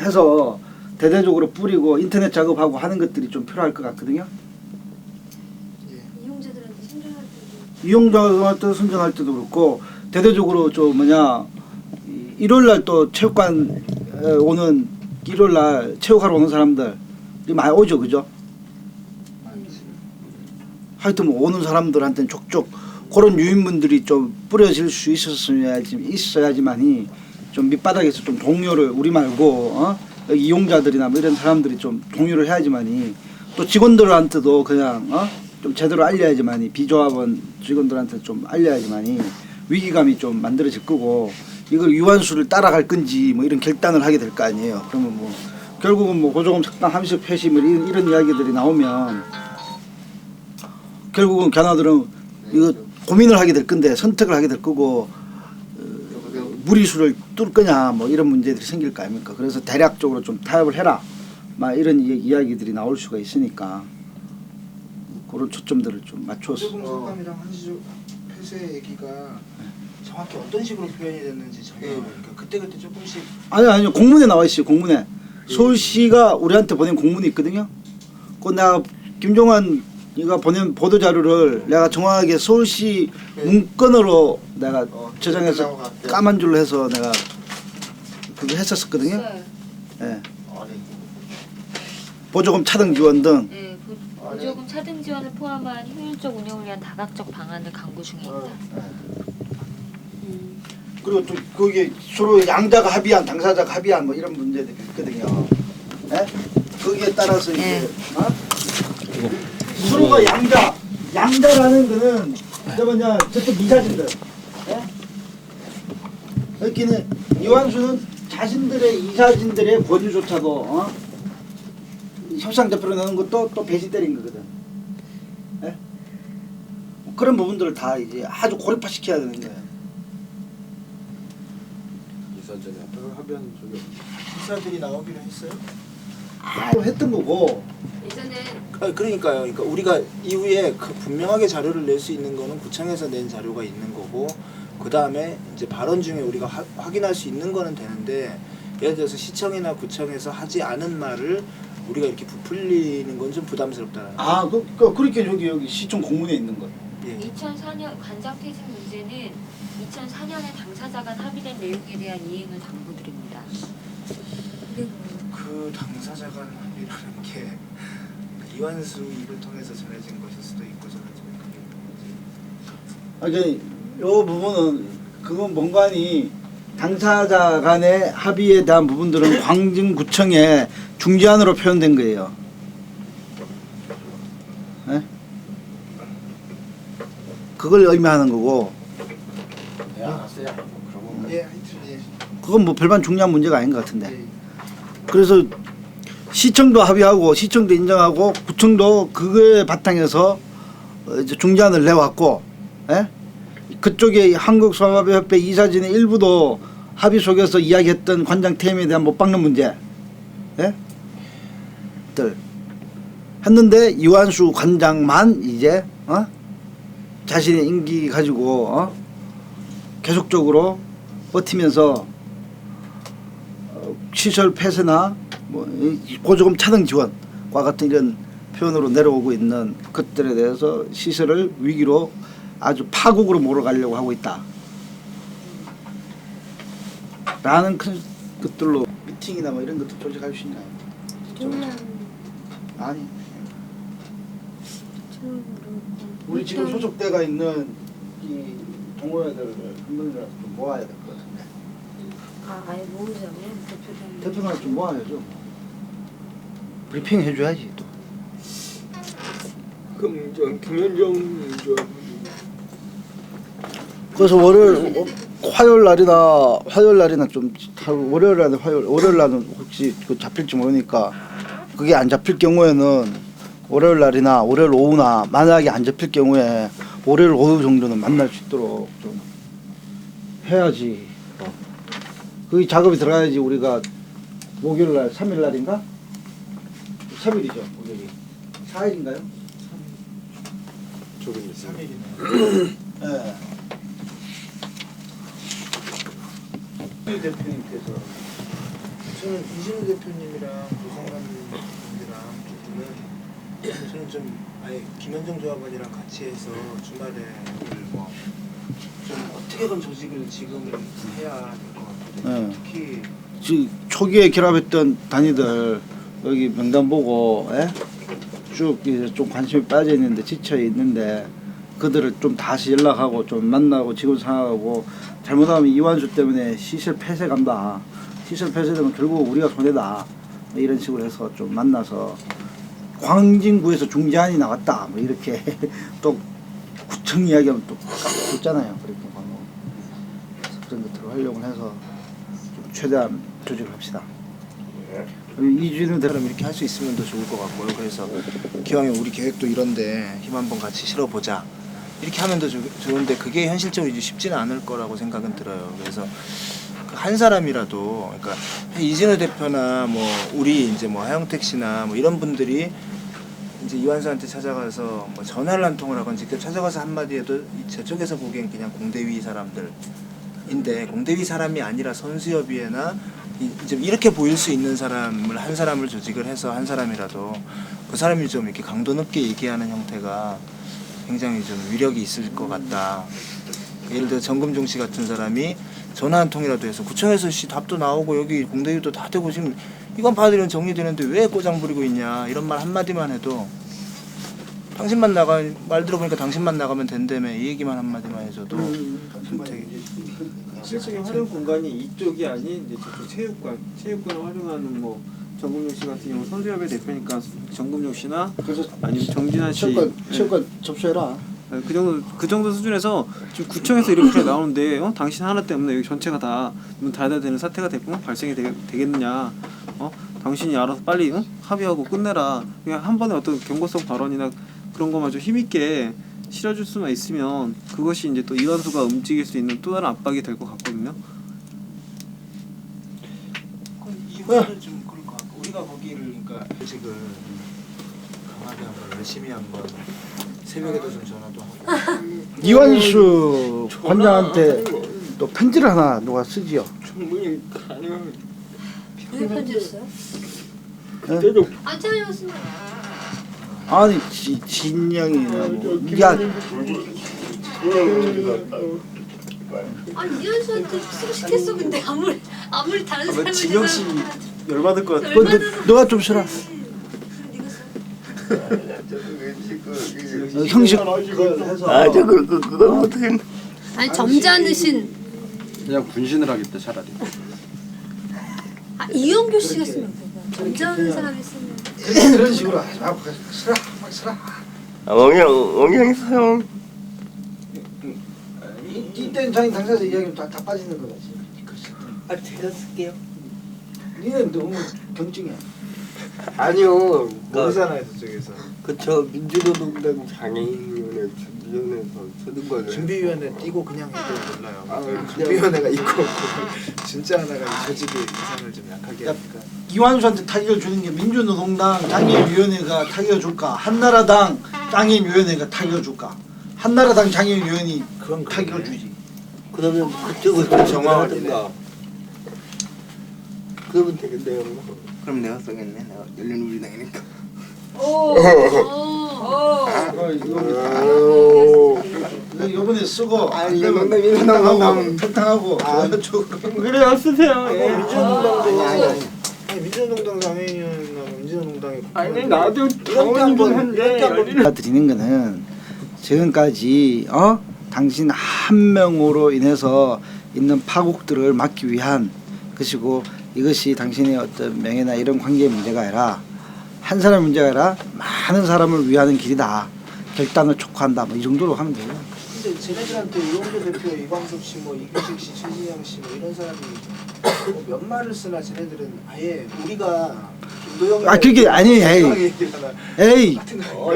해서 대대적으로 뿌리고 인터넷 작업하고 하는 것들이 좀 필요할 것 같거든요. 이용자들한테 선전할 때도 이용자한테 선전할 때도 그렇고 대대적으로 좀 뭐냐 1월날 또 체육관 오는 1월날 체육하러 오는 사람들 많이 오죠, 그죠? 하여튼 뭐 오는 사람들한테는 족족 그런 유인분들이 좀 뿌려질 수 있어야지만이 좀 밑바닥에서 좀 동요를 우리 말고 여기 이용자들이나 뭐 이런 사람들이 좀 동요를 해야지만이 또 직원들한테도 그냥 좀 제대로 알려야지만이 비조합원 직원들한테 좀 알려야지만이 위기감이 좀 만들어질 거고 이걸 유한수를 따라갈 건지 뭐 이런 결단을 하게 될 거 아니에요. 그러면 뭐 결국은 뭐 고조금 적당 함식 표시 뭐 이런 이야기들이 나오면 결국은 견학들은 이거 고민을 하게 될 건데 선택을 하게 될 거고 무리수를 뚫을 거냐 뭐 이런 문제들이 생길 거 아닙니까? 그래서 대략적으로 좀 타협을 해라 막 이런 이야기들이 나올 수가 있으니까 그런 초점들을 좀 맞춰서 고조금 삭감이랑 한시적 폐쇄 얘기가 정확히 어떤 식으로 표현이 됐는지 저는 그러니까 그때 조금씩 아니요 공문에 나와 있어요. 공문에 서울시가 우리한테 보낸 공문이 있거든요. 그 내가 김종환이가 보낸 보도 자료를 내가 정확하게 서울시 문건으로 내가 저장해서 까만 줄로 해서 내가 그거 했었거든요. 예. 보조금 차등 지원 등. 네, 보조금 차등 지원을 포함한 효율적 운영을 위한 다각적 방안을 강구 중입니다. 그리고 또 거기에 서로 양자가 합의한 당사자가 합의한 뭐 이런 문제들이 있거든요. 예? 거기에 따라서 이제 서로가 양자라는 거는 뭐냐 저쪽 이사진들. 예? 여기는 이완수는 자신들의 이사진들의 권유조차도 협상 대표로 내는 것도 또 배신 때린 거거든. 예? 그런 부분들을 다 이제 아주 고립화 시켜야 되는 거예요. 이사전에 합의한 적이 기사들이 나오기로 했어요? 또 했던 거고. 예전에 그러니까요. 그러니까 우리가 이후에 그 분명하게 자료를 낼 수 있는 거는 구청에서 낸 자료가 있는 거고 그 다음에 이제 발언 중에 우리가 확인할 수 있는 거는 되는데 예를 들어서 시청이나 구청에서 하지 않은 말을 우리가 이렇게 부풀리는 건 좀 부담스럽다는. 그렇게 여기 시청 공문에 있는 거. 예. 2004년 관장 퇴직 문제는 2004년에 당사자 간 합의된 내용에 대한 이행을 당부드립니다. 그 당사자 간 합의라는 게 이완수 입을 통해서 전해진 것일 수도 있고 전해진 요 부분은 그건 뭔가니 당사자 간의 합의에 대한 부분들은 광진구청의 중재안으로 표현된 거예요. 네? 그걸 의미하는 거고. 알았어요. 그러면 예, 하여튼 예. 그건 뭐 별반 중요한 문제가 아닌 것 같은데. 예. 그래서 시청도 합의하고 시청도 인정하고 구청도 그거에 바탕에서 이제 중재안을 내왔고, 예? 그쪽에 한국소아협회 이사진의 일부도 합의 속에서 이야기했던 관장 퇴임에 대한 못 박는 문제, 예? 들 했는데 이완수 관장만 이제 자신의 임기 가지고 계속적으로 버티면서 시설 폐쇄나 뭐 보조금 차등 지원과 같은 이런 표현으로 내려오고 있는 것들에 대해서 시설을 위기로 아주 파국으로 몰아가려고 하고 있다 라는 큰 것들로 미팅이나 뭐 이런 것도 조직할 수 있나요? 아니 우리 지금 소속대가 있는 이 동호회들을 한 번이라도 좀 모아야 될 것 같은데. 아예 모으자면 대표단 대표나 좀 모아야죠. 브리핑 해줘야지 또. 김현정 그래서 화요일 날이나 좀 월요일 날은 혹시 그 잡힐지 모르니까 그게 안 잡힐 경우에는 월요일 날이나 월요일 오후나 만약에 안 잡힐 경우에 월요일 오후 정도는 만날 수 있도록 좀 해야지. 그 작업이 들어가야지. 우리가 목요일 날 3일 날인가? 3일이죠. 목요일이 4일인가요? 조금 있어요. 3일이네요. 예. 이 대표님께서 저는 이진우 대표님이랑 조성관님이랑 저는 좀 아예 김현정 조합원이랑 같이 해서 주말에 뭐좀 어떻게든 조직을 지금 해야 될 것 같아요. 네. 특히 지금 초기에 결합했던 단위들 여기 명단 보고 쭉 이제 좀 관심이 빠져 있는데 지쳐 있는데 그들을 좀 다시 연락하고 좀 만나고 지금 상황하고 잘못하면 이완수 때문에 시설 폐쇄 간다. 시설 폐쇄되면 결국 우리가 손해다. 뭐 이런 식으로 해서 좀 만나서 광진구에서 중재안이 나왔다. 뭐 이렇게 또 구청 이야기하면 또 좋잖아요. 그렇게 방금 그런 것들을 활용을 해서 좀 최대한 조직을 합시다. 이준우 대표 그럼 이렇게 할 수 있으면 더 좋을 것 같고요. 그래서 기왕에 우리 계획도 이런데 힘 한번 같이 실어보자. 이렇게 하면 더 좋은데 그게 현실적으로 이제 쉽지는 않을 거라고 생각은 들어요. 그래서 그 한 사람이라도 그러니까 이진우 대표나 뭐 우리 이제 뭐 하영택 씨나 뭐 이런 분들이 이제 이완수한테 찾아가서 뭐 전화를 한 통을 하건 직접 찾아가서 한마디 해도 저쪽에서 보기엔 그냥 공대위 사람들인데 공대위 사람이 아니라 선수협의회나 좀 이렇게 보일 수 있는 사람을 한 사람을 조직을 해서 한 사람이라도 그 사람이 좀 이렇게 강도 높게 얘기하는 형태가 굉장히 좀 위력이 있을 것 같다. 예를 들어 정금종 씨 같은 사람이 전화 한 통이라도 해서 구청에서 씨 답도 나오고 여기 공대위도 다 되고 지금 이건 받으면 정리되는데 왜 꼬장 부리고 있냐 이런 말 한마디만 해도 당신만 나가 말 들어보니까 당신만 나가면 된다며 이 얘기만 한마디만 해줘도 선택이 실질적인 활용 공간이 이쪽이 아닌 이제 저쪽 체육관을 활용하는 뭐 정금용 씨 같은 경우 선수협의 대표니까 정금용 씨나 그래서 아니면 정진환 씨 체육관 접수해라. 그 정도 수준에서 지금 구청에서 이렇게 나오는데 당신 하나 때문에 여기 전체가 다 문 닫아야 되는 사태가 발생이 되겠느냐? 당신이 알아서 빨리 합의하고 끝내라. 그냥 한 번에 어떤 경고성 발언이나 그런 것만 좀 힘있게 실어줄 수만 있으면 그것이 이제 또 이완수가 움직일 수 있는 또 다른 압박이 될 것 같거든요. 이후에는 좀 그럴 것 같고 우리가 거기를 그러니까 조직을 강하게 한번 열심히 한번 새벽에도 좀 전화도 하고 이완수 관장한테 또 편지를 하나 누가 쓰지요. 충분히 가능하면 왜 편지였어요? 그때도 안찬이가 쓴 거. 아니 진영이라고 야 아니 이현수한테 쓰고 싶겠어. 근데 아무리 다른 사람이 진영 씨 열받을 것 같아. 너가 좀 쓰라. 네가 써. 형식 해서 그거 어떻게 아니 점잖으신 그냥 분신을 하겠다 차라리. 이영규 씨가 쓰면 되나? 점잖은 사람이 쓰면. 그런 식으로 하지 말고 쓰라 막 쓰라. 엉양 사용. 이때는 자기 당사자 이야기는 다 빠지는 거지. 제가 쓸게요. 니는 너무 경증해. 아니요. 모르잖아요 저쪽에서 그저 민주노동당 장애인위원회 준비위원회에서 쓰는 거는 준비위원회 띄고 그냥 해도 몰라요. 그냥- 준비위원회가 있고 없고 진짜 하나가 이 조직의 이상을 좀 약하게 하니까 이완수한테 타격을 주는 게 민주노동당 장애인위원회가 타격을 줄까? 한나라당 장애인위원회가 타격을 줄까? 한나라당 장애인위원회 그건 타격을 그러네. 주지. 그러면 그쪽을 정화하든가. 그러면 되겠네요. 그럼 내가 써겠네. 내가 열린우리당이니까. 너 이번에 쓰고 아니, 안 되면 농담. 평탕하고 그래요, 쓰세요. 민주노동당 장애인이나 민주노동당이 아니 나도 당원이긴 한데 드리는 거는 지금까지 당신 한 명으로 인해서 있는 파국들을 막기 위한 것이고 이것이 당신의 어떤 명예나 이런 관계의 문제가 아니라 한 사람의 문제가 아니라 많은 사람을 위하는 길이다. 결단을 촉구한다. 뭐 이 정도로 하면 돼요. 근데 쟤네들한테 이용조 대표, 이광섭 씨, 뭐 이규식 씨, 최진영 씨, 뭐 이런 사람이 몇 말을 쓰나 쟤네들은 아예 우리가 김도영 그게 아니 에이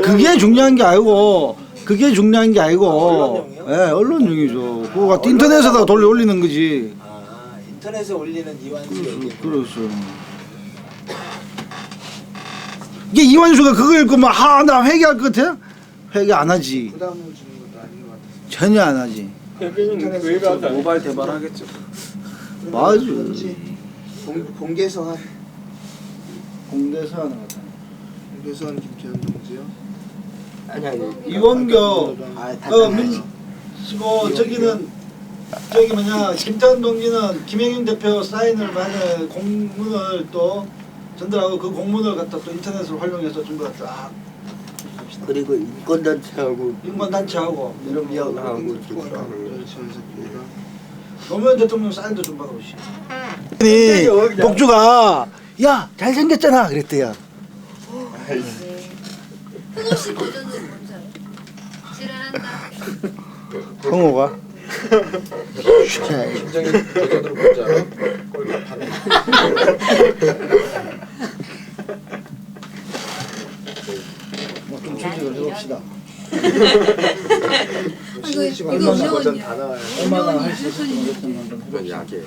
그게 중요한 게 아니고 그게 중요한 게 아니고 언론용이요? 예 언론용이죠. 그거 인터넷에다가 돌려 올리는 거지. 인터넷에 올리는 이완수 얘기. 그렇죠. 이게 이완수가 그거 읽고 나 회개할 것 같아? 회개 안 하지. 부담을 주는 것도 아닌 것 같아서. 전혀 안 하지. 여기는 교회가 다 모바일 대발하겠죠. 맞아. 공개서한 공대서 하는 거 같아. 공개서한 김태현 동지요. 아니 이원교 다 저기는 저기 뭐냐 김태현 동지는 김영윤 대표 사인을 받은 공문을 또 전달하고 그 공문을 갖다 또 인터넷으로 활용해서 전부 다 쫙 그리고 인권단체하고 인권단체하고 이런 거 미안하고 노무현 대통령 사인도 좀 받아보시. 아니 복주가 야 잘생겼잖아 그랬대요. 흥호 씨 버전은 뭔지 알아요? 지랄한다. 홍호가 김정인 버전으로 뭔지 알아? 뭐좀 조직을 해봅시다. 이거 얼마나 버전 운영원이야. 다 나와요. 얼마나 할 수 있을지 모르겠지만 좀 그건 해봅시다. 약해.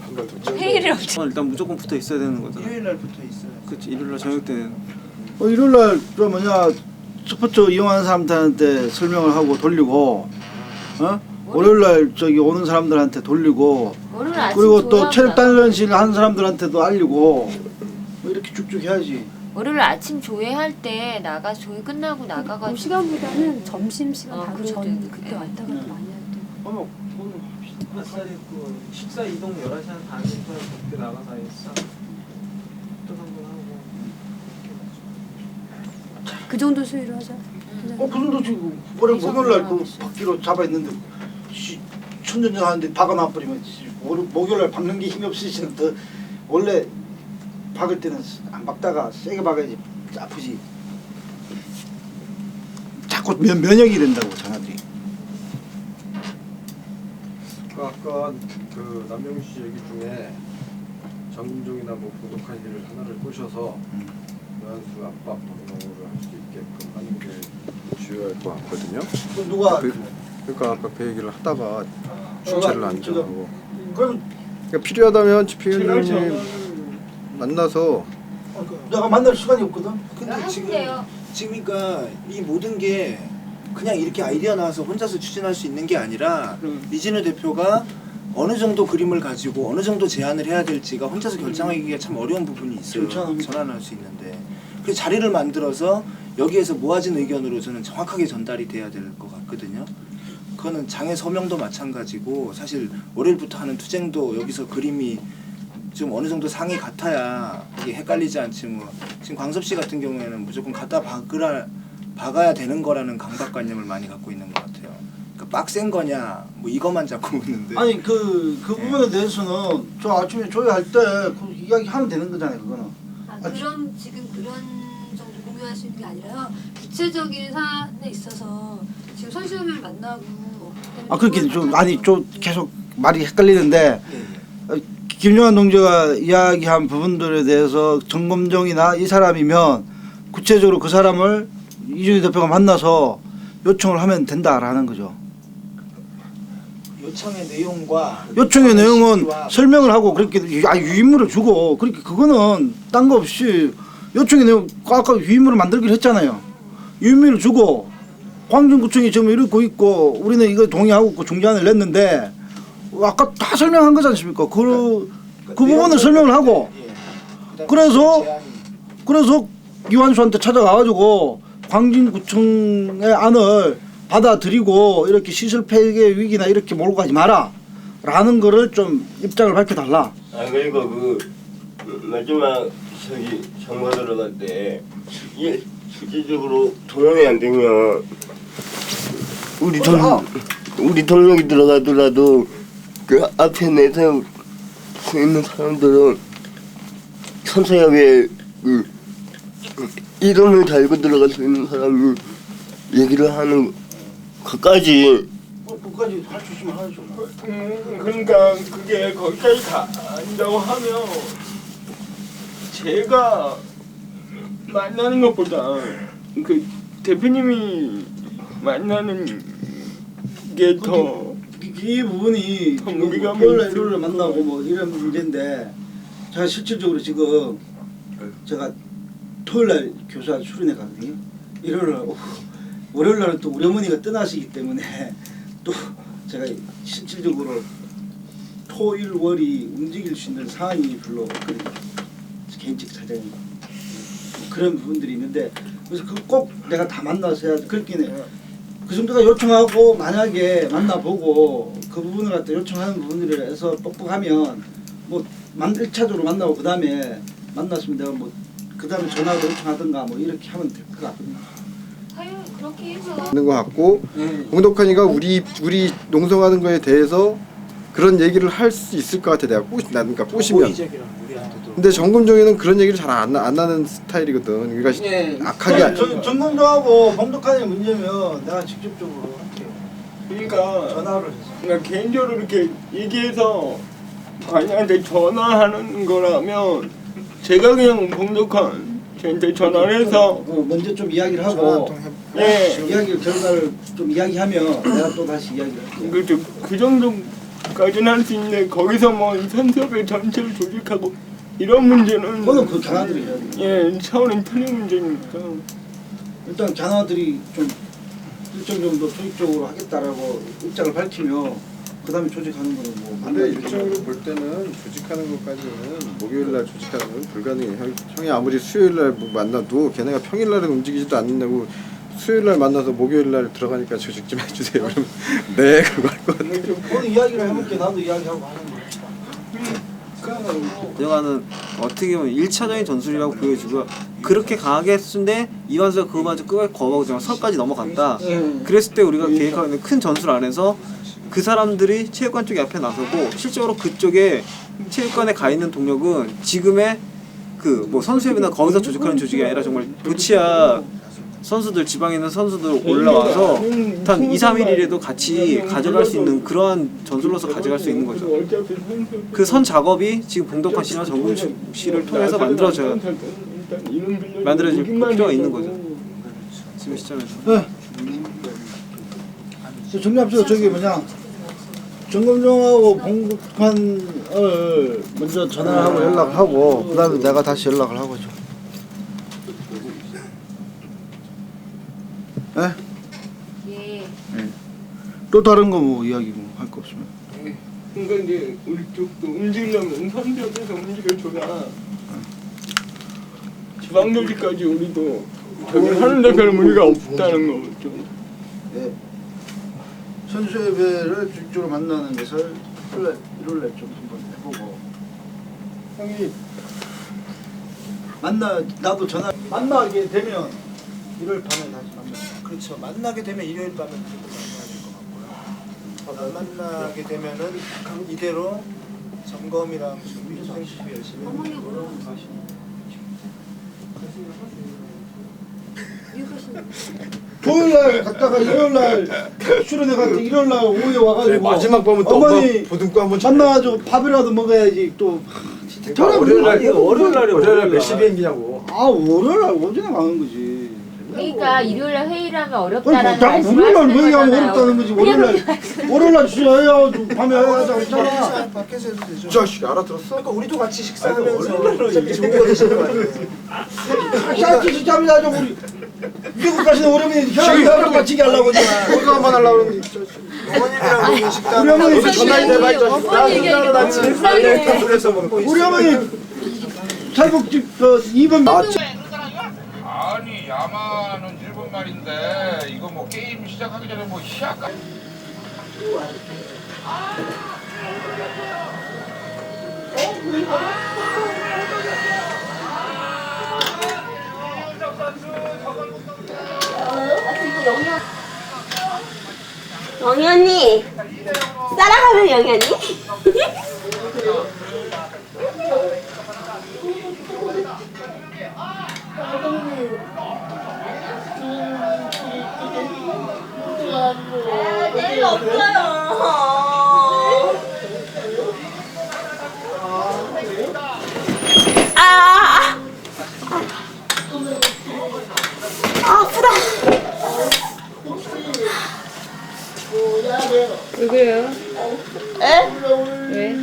한번 더 회의를 어떻게 일단 무조건 붙어 있어야 되는 거잖아. 일요일 날 붙어 있어요. 그렇지. 일요일날 저녁 때는 일요일날 저 뭐냐 스포츠 이용하는 사람들한테 설명을 하고 돌리고, 월요일날 저기 오는 사람들한테 돌리고, 월요일 아침 그리고 또 조회하고 체력 나가- 단련실 하는 사람들한테도 알리고 뭐 이렇게 쭉쭉 해야지. 월요일 아침 조회할 때 나가 조회 끝나고 그 나가가지고 시간보다는 점심 시간 바로 그렇죠. 전 그때 네. 왔다 갔다 많이 할 때. 어머 아싸리 그 식사 이동 11시 한 반쯤 그때 나가서 했어. 또 한번 하고. 그 정도 수위로 하자. 그 정도 지금 목요일날 그 박기로 잡아 있는데 천전전 하는데 박아 놔버리면 목요일날 박는 게 힘이 없으시는 더 원래 박을 때는 안 박다가 세게 박아야지 아프지. 자꾸 면역이 된다고 장아들이. 아까 그 남영희 씨 얘기 중에 정금종이나 뭐 부독한 일을 하나를 꼬셔서 노한수 압박 방송을 할 수 있게끔 하는 게 주요할 것 같거든요. 그럼 누가 그러니까 아까 그 얘기를 하다가 주체를 안 정하고 그럼 그러니까 필요하다면 집행위원장님 만나서 내가 만날 시간이 없거든. 근데 지금 하는데요. 그러니까 이 모든 게 그냥 이렇게 아이디어 나와서 혼자서 추진할 수 있는 게 아니라 이진우 대표가 어느 정도 그림을 가지고 어느 정도 제안을 해야 될지가 혼자서 결정하기가 참 어려운 부분이 있어요. 그렇죠. 전환할 수 있는데 그 자리를 만들어서 여기에서 모아진 의견으로 저는 정확하게 전달이 돼야 될 것 같거든요. 그거는 장애 서명도 마찬가지고 사실 월요일부터 하는 투쟁도 여기서 그림이 좀 어느 정도 상이 같아야 이게 헷갈리지 않지 뭐 지금 광섭 씨 같은 경우에는 무조건 갖다 박아야 되는 거라는 강박관념을 많이 갖고 있는 것 같아요. 그러니까 빡센 거냐 뭐 이것만 자꾸 묻는데 아니 그 부분에 대해서는 저 아침에 조회할 때 그 이야기 하면 되는 거잖아요. 그거는. 그런 지금 그런 정도 공유할 수 있는 게 아니라요. 구체적인 사안에 있어서 지금 선시험을 만나고. 그렇게 좀 아니 좀 계속 말이 헷갈리는데 예. 김용환 동지가 이야기한 부분들에 대해서 정검정이나 이 사람이면 구체적으로 그 사람을 이준희 대표가 만나서 요청을 하면 된다라는 거죠. 요청의 내용과 요청의 내용은 시기와 설명을 하고 그렇게 유인물을 주고 그렇게 그거는 딴 거 없이 요청의 내용 아까 유인물을 만들기로 했잖아요. 유인물을 주고 광진구청이 지금 이러고 있고 우리는 이거 동의하고 있고 중재안을 냈는데 아까 다 설명한 거지 않습니까? 그 부분을 설명을 하고 예. 그래서 제안이 그래서 이완수한테 찾아가가지고 광진구청의 안을 받아들이고 이렇게 시설 폐쇄 위기나 이렇게 몰고 가지 마라 라는 거를 좀 입장을 밝혀달라. 그리고 그 마지막 저기 정보 들어갈 때 이게 실질적으로 동영이 안 되면 우리 동력이 들어가더라도 그 앞에 내서 서 있는 사람들은 선서협에 그 이름을 달고 들어갈 수 있는 사람이 얘기를 하는 것까지 그까지 할 수 있으면 하죠. 그러니까 그게 거기까지 간다고 하면 제가 만나는 것보다 그 대표님이 만나는 게 더 이 부분이 더 지금 무게가 목요일날 있을 일요일날 만나고 뭐 이런 문제인데 제가 실질적으로 지금 제가 토요일날 교사 수련회 가거든요. 일요일날 오고 월요일날은 또 우리 어머니가 떠나시기 때문에 또 제가 실질적으로 토일월이 움직일 수 있는 상황이 별로 없거든요. 개인적 사정이 그런 부분들이 있는데 그래서 그 꼭 내가 다 만나서 해야 그렇긴 해요. 그 정도가 요청하고 만약에 만나보고 그 부분을 갖다 요청하는 부분들을 해서 뻑뻑하면 뭐 1차적으로 만나고 그 다음에 만났으면 내가 뭐 그 다음에 전화로 요청하든가 뭐 이렇게 하면 될 것 같거든요. 사연 그렇게 해서 있는 것 같고 봉독하니까 우리 농성하는 거에 대해서 그런 얘기를 할 수 있을 것 같아. 내가 그러니까 꼬시면. 호의적이랑 우리한테도. 근데 정금종에는 그런 얘기를 잘 안 나는 스타일이거든. 그러니까 악하게 전공도하고 봉독하는 문제면 내가 직접적으로 할게요. 그러니까 전화를 해서. 그러니까 개인적으로 이렇게 얘기해서 관이한테 전화하는 거라면 제가 그냥 봉독한 저한테 전화를 해서 먼저 좀 이야기를 전화 하고 한통 해. 이야기를 결과를 좀 이야기하면 내가 또 다시 이야기를 할게요. 그렇죠. 그 정도까지는 할 수 있는데 거기서 뭐 선수협회 전체를 조직하고 이런 문제는 그거는 그 장아들이 해야 돼요. 예 차원이 틀린 문제니까. 일단 장아들이 좀 일정 정도 조직적으로 하겠다라고 입장을 밝히면 그 다음에 조직하는 거는 뭐 근데 일정으로 볼 때는 조직하는 것까지는 목요일날 조직하는 건 불가능해. 형이 아무리 수요일날 뭐 만나도 걔네가 평일날은 움직이지도 않는다고 수요일날 만나서 목요일날 들어가니까 조직 좀 해주세요. 그러면 네 그거 할 것 같아. 오늘 이야기를 해볼게. 나도 이야기하고 하는 거야. 내가는 어떻게 보면 1차적인 전술이라고 보여주고 그렇게 강하게 했는데 이완수가 그거마저 끝까지 거부하고 정말 선까지 넘어갔다. 그랬을 때 우리가 계획하고 있는 큰 전술 안에서 그 사람들이 체육관 쪽에 앞에 나서고 실제로 그쪽에 체육관에 가 있는 동력은 지금의 그 뭐 선수협이나 거기서 조직하는 조직이 아니라 정말 도치아 선수들 지방에 있는 선수들 올라와서 한 2, 3일이라도 같이 가져갈 수 있는 그러한 전술로서 가져갈 수 있는 거죠. 그 선 작업이 지금 봉덕환 씨나 정근식 씨를 통해서 만들어질 필요가 있는 거죠. 지금 시점에서. 정리합시다. 저기 뭐냐 정금종하고 봉독환을 먼저 전화하고 연락하고 그 다음에 내가 다시 연락을 하고죠. 네? 예. 또 다른 거 뭐 이야기 뭐 할 거 없으면. 그러니까 이제 우리 쪽도 움직이려면 선수협에서 움직여줘야 지방조직까지 우리도 저기 하는데 별 무리가 없다는 거죠. 네. 선수협회를 주식적으로 만나는 것을 1월날 좀 한번 해보고 형이 나도 전화 만나게 되면 1월 밤에 다시 만나. 그렇죠. 만나게 되면 일요일 밤에 무조건 만나야 될 것 같고요. 안 만나게 되면은 이대로 점검이랑 준비 열심히 어머니 뭐라고 하시나요? 토요일날 갔다가 일요일날 출연해가지고 일요일날 오후에 와가지고 네, 마지막 밤은 또 어머니 보듬고 한번 만나가지고 밥이라도 먹어야지 또. 자, 월요일날 몇 시 비행기냐고. 월요일날 언제나 가는 거지. 그러니까 일요일날 회의를 하면 아니, 어렵다라는 자꾸 말씀을 월요일날 하시는 회의하면 거잖아요. 어렵다는 거지. 월요일날 쉬어야 밤에 해야지 했잖아. 밖에서 해도 되죠. 자식 알아들었어? 그러니까 우리도 같이 식사하면서 어차피 정보가 되시는 거 아니에요? 샤키 진짜 하자 우리 미국 가시는 오래면 형이랑 같이 하려고 하잖아. 어디 한번 하려고 그러는데 어머님이랑 우리 식당 우리 어머니 무슨 전화기 대박 그래서 먹고 있어. 우리 어머니 살복집 그 2번 아니 야마는 일본 말인데 이거 뭐 게임 시작하기 전에 뭐 시작까 영희 언니 따라가면 영희 언니? 내일 없어요. 아프다. 왜 그래요? 에? 왜?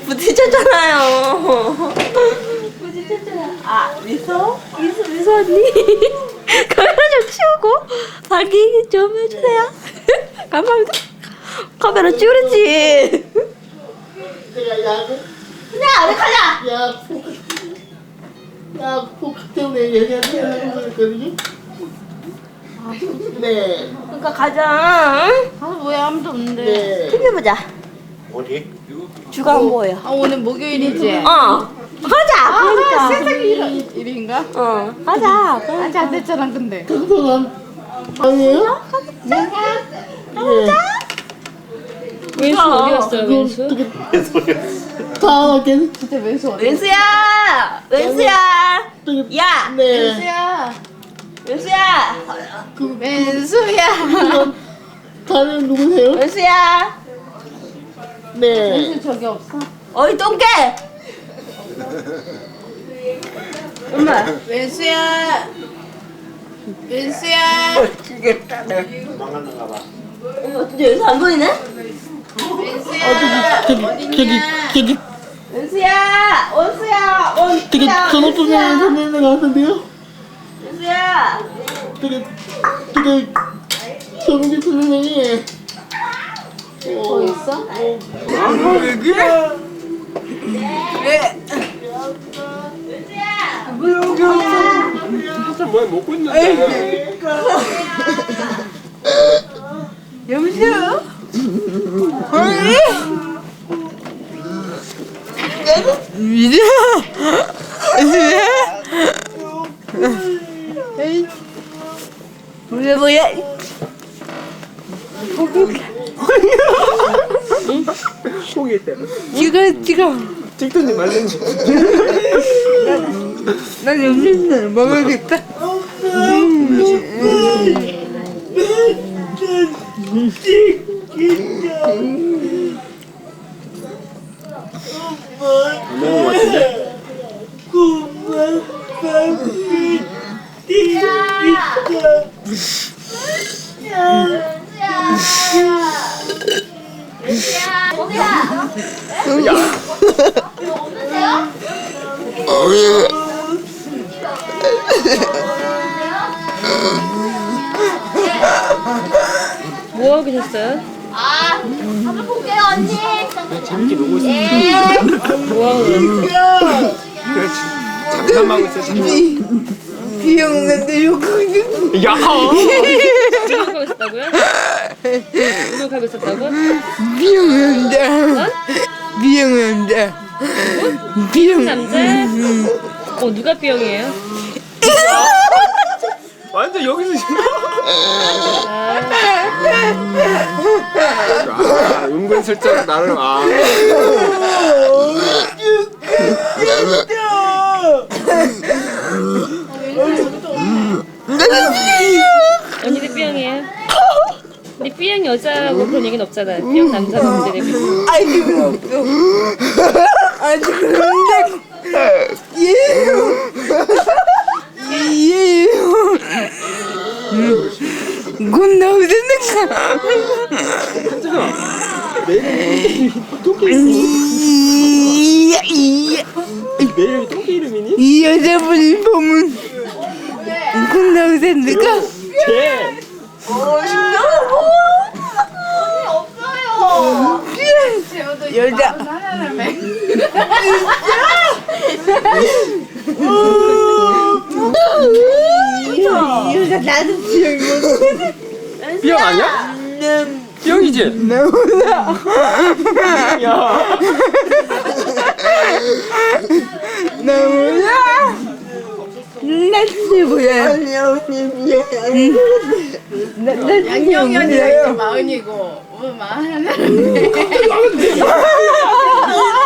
부딪혔잖아요. 부딪혔잖아. 아, 미소 언니. 카메라 좀 치우고 발기 좀 해주세요. 감사합니다. 카메라 찍으랬지. 그냥 우리 가자. 야, 포크 때문에 얘기하는 거였거든요. 네. 그러니까 가자. 아 뭐야 아무도 없는데. 네. TV 보자. 어디? 주가 안 보여. 아 오늘 목요일이지. 가자. 그러니까. 세상에 일인가? 가자. 아직 안 됐잖아 근데. 그동안 아니에요? 왼수 어디 갔어요 왼수? 다 왔겠네. 진짜 왼수 어디? 왼수야. 야. 네. 왼수야. 왼수야. 왼수야. 다른 누구세요? 왼수야. 네. 왼수 저기 없어? 어이 똥개. 엄마. 왼수야. 왼수야. 망하는가 봐. 엄마 진짜 왼수 안 보이네? 왼수야. 저기 왼수야. 원수야. 되게 원수야. 전업주면 선생님 같은데요? 왼수야. 되게 정규 선생님이 뭐 있어? 뭐 먹고 있는데. 여보세요? 뭐야? 포기했대. 지금 찍든지 말든지. 난 염증을 먹어야겠다. 안 먹은 것 같은데? 뭐 하고 계셨어요? 한번 볼게요 언니. 재밌게 놀고 있어. 뭐 하고 계셨어요? 잠깐만 있어. 비용인데 욕하는. 야. 목욕하고 있었다고요? 목욕하고 있었다고? 비용인데. 남자? 누가 B형이에요? 완전 여기서 지금. 은근슬쩍 나를 언니도 B형이에요? 근데 B형 여자하고 그런 얘기는 없잖아요. B형 남자가 문제되고 있어요. 아직 그런데 곧 나오는가? 내 이름이 똥개 이름이니? 이 여자분이 보면 곧 나오는가? 쟤. 여자 여자 나도 B형 아니야? B형이지? 야. 나무야 나 진짜 뭐야 양경이 언니가 이제 마흔이고 오늘 마흔하는데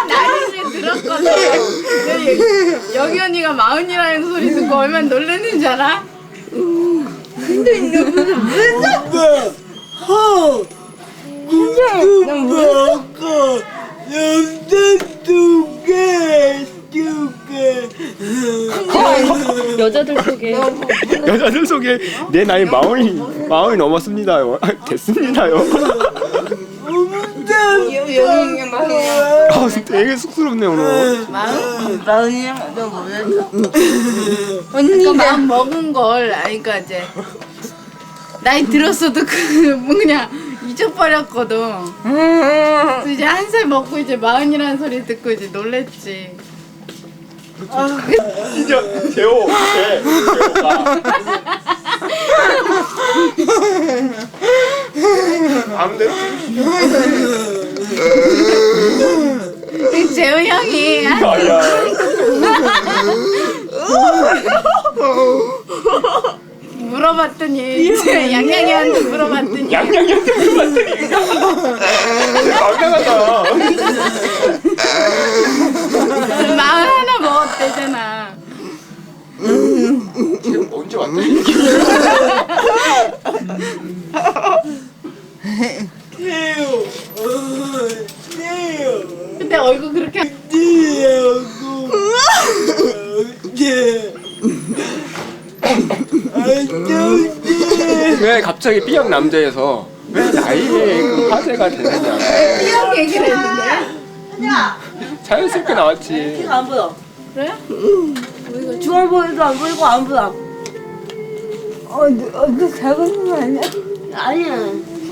나이를 들었거든. 근데 여기 언니가 마흔이라는 소리 듣고 얼마나 놀랐는지 알아? 근데 이거 무슨 여자들 속에 여자들 속에 내 나이 마흔이 넘었습니다요. 됐습니다요. 여기 아 되게 쑥스럽네 오늘. 마흔이랑 너 뭐였어? 그러니까 마음 먹은 걸 아니까 이제 나이 들었어도 뭐 그냥 미쳐버렸거든. 그래서 이제 한 살 먹고 이제 마흔이라는 소리 듣고 이제 놀랬지. 진짜 재호가 마음대로 재호 형이 아야 물어봤더니 양양이한테 물어봤더니 양양이한테 물어봤더니 망당하다. 마흔 하나 먹었대잖아. 언제 왔더니 근데 얼굴 그렇게 왜 갑자기 B형 남자에서 왜 나이에 그 화제가 되느냐. B형 얘기를 했는데. 자연스럽게 나왔지. 안 보여. 그래? 중얼 보여도 안 보이고 안 보여. 너 작은 거 아니야? 아니야.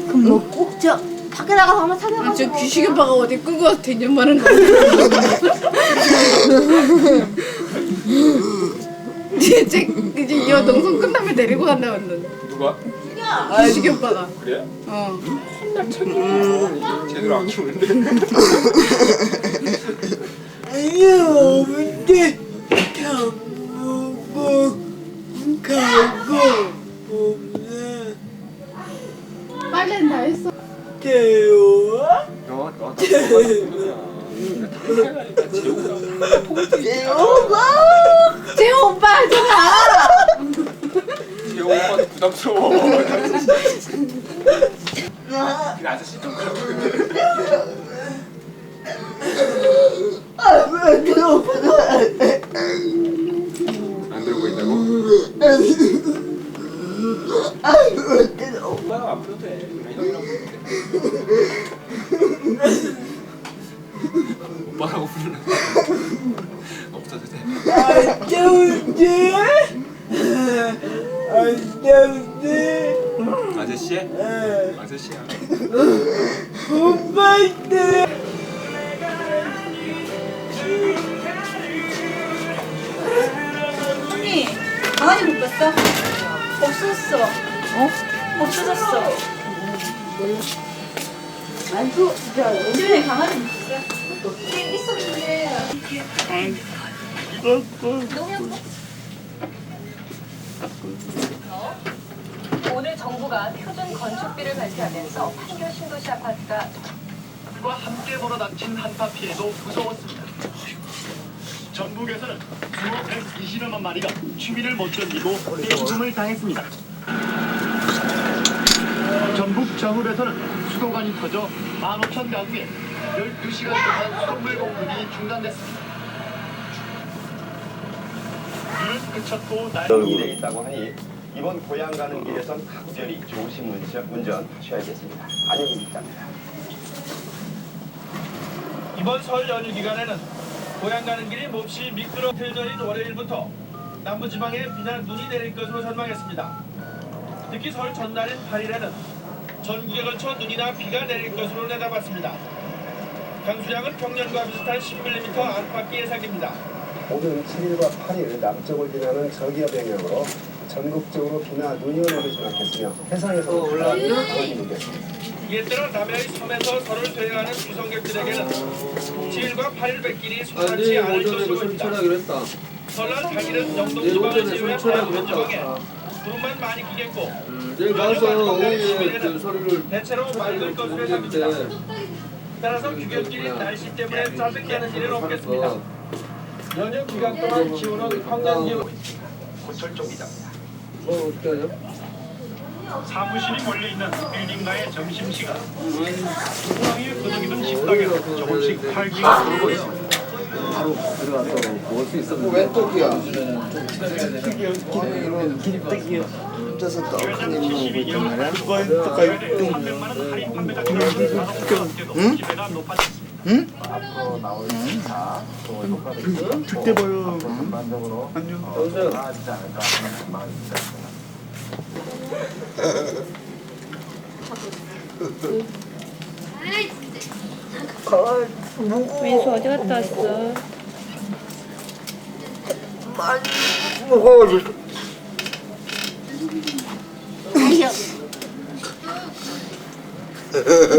그럼 뭐 꼭 저 밖에 나가서 한번 찾아봐. 저 귀식이 오빠가 어디 끄고 와서 대년만한 거. 이제 이 농성 끝나면 데리고 간다 왔는데. 누가? 귀식이 오빠가. 그래? 어. 혼날 책임져. 제대로 안 키우는데. 아니야, 근데 가고 없네. 빨래는 다 했어. 재호야? 너 재호 오빠 하지마. 재호 오빠도 부담스러워. 그 아저씨 좀 왜 들어보도 안 들고 있다고? 왜 들어? 오빠가 안 불러도 돼. 형이라고 오빠라고 부르는 없어도 돼. 안녕지? 안녕지? 아저씨? 아저씨야. 오빠인데. 언니 강아지 못 봤어? 없었어. 없어졌어. 아이고, 진짜. 집에 강아지 못 봤어? 네, 있었는데. 오늘 정부가 표준 건축비를 발표하면서 판교 신도시 아파트가 과 함께 벌어닥친 한파 피해도 무서웠습니다. 전국에서는 수어 120여만 마리가 추위를 못 견디고 죽음을 당했습니다. 전북 정읍에서는 수도관이 터져 15,000가구에 12시간 동안 수돗물 공급이 중단됐습니다. 비는 그쳤고 날이 내린다고 하니 이번 고향 가는 길에선 각별히 조심 운전하셔야겠습니다. 안녕 기자입니다. 이번 설 연휴 기간에는 고향 가는 길이 몹시 미끄러 틀전인 월요일부터 남부지방에 비나 눈이 내릴 것으로 전망했습니다. 특히 설 전날인 8일에는 전국에 걸쳐 눈이나 비가 내릴 것으로 내다봤습니다. 강수량은 평년과 비슷한 10mm 안팎이 예상됩니다. 오는 7일과 8일 남쪽을 지나는 저기압 영향으로 전국적으로 비나 눈이 오는 것이 많겠으며 해상에서 강하게 불겠습니다. 이에 따라 남해의 섬에서 설을 수행하는 수성객들에게는 7일과 8일 뱃길이 순탄치 않을 것으로 보입니다. 설날 당일은 영동 지방을 제외한 대부분 지방에 구름만 많이 끼겠고 내일 가서 오후에 그 10일에는 서류를 대체로 맑을 것으로 예상됩니다. 따라서 귀경길인 날씨 때문에 짜증나는 일은 없겠습니다. 연휴 기간 동안 기온은 평년 기온 고철 기자입니다. 어떻게 하냐? 사무실이 몰려있는 빌딩가의 점심시간 중앙에 거두기던 식당에서 조금씩 활기가 돌고 있습니다. 바로 들어가서 먹을 수 있었는데 왜 떡이야? 김떡이요. 혼자서 떡한 입 먹고 있단 말이야? 그거에 떡가 응? 응? 앞으로 나올 다 그때 보여. 안녕. 나아지지 않을까 하는 마음입니다. 민수 어디 갔다 왔어? 무거워졌어.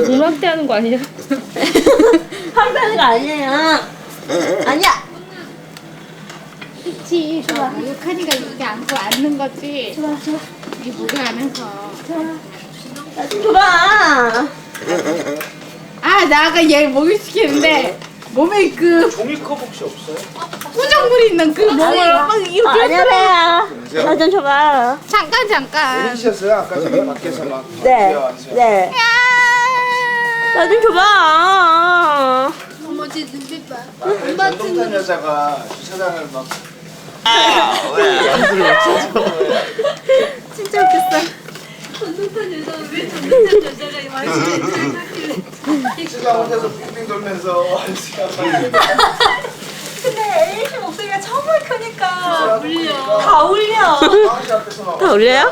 공학대 하는 거 아니야? 학대하는 거 아니에요. 아니야. 그치. 좋아. 이거 카니가 이렇게 안고 앉는 거지. 좋아. 이 목을 안에서. 좋아. 아, 나 아까 얘 목을 시키는데 몸에 그 종이컵 혹시 없어요? 꾸정물이 있는 그 몸을 막 이렇게 아니야. 나 좀 줘봐. 잠깐. 내리셨어요? 아까 저기 밖에서 막 네. 네. 나 좀 줘봐. 어머 쟤 눈빛 봐. 전동산 여자가 주차장을 막 진짜 웃겼어. 전동탄 여자 왜 전동탄 여자가 와이프를 주차장 혼자서 빙빙 돌면서 근데 에이씨 목소리가 정말 크니까 울려. 다 울려. 다 울려요?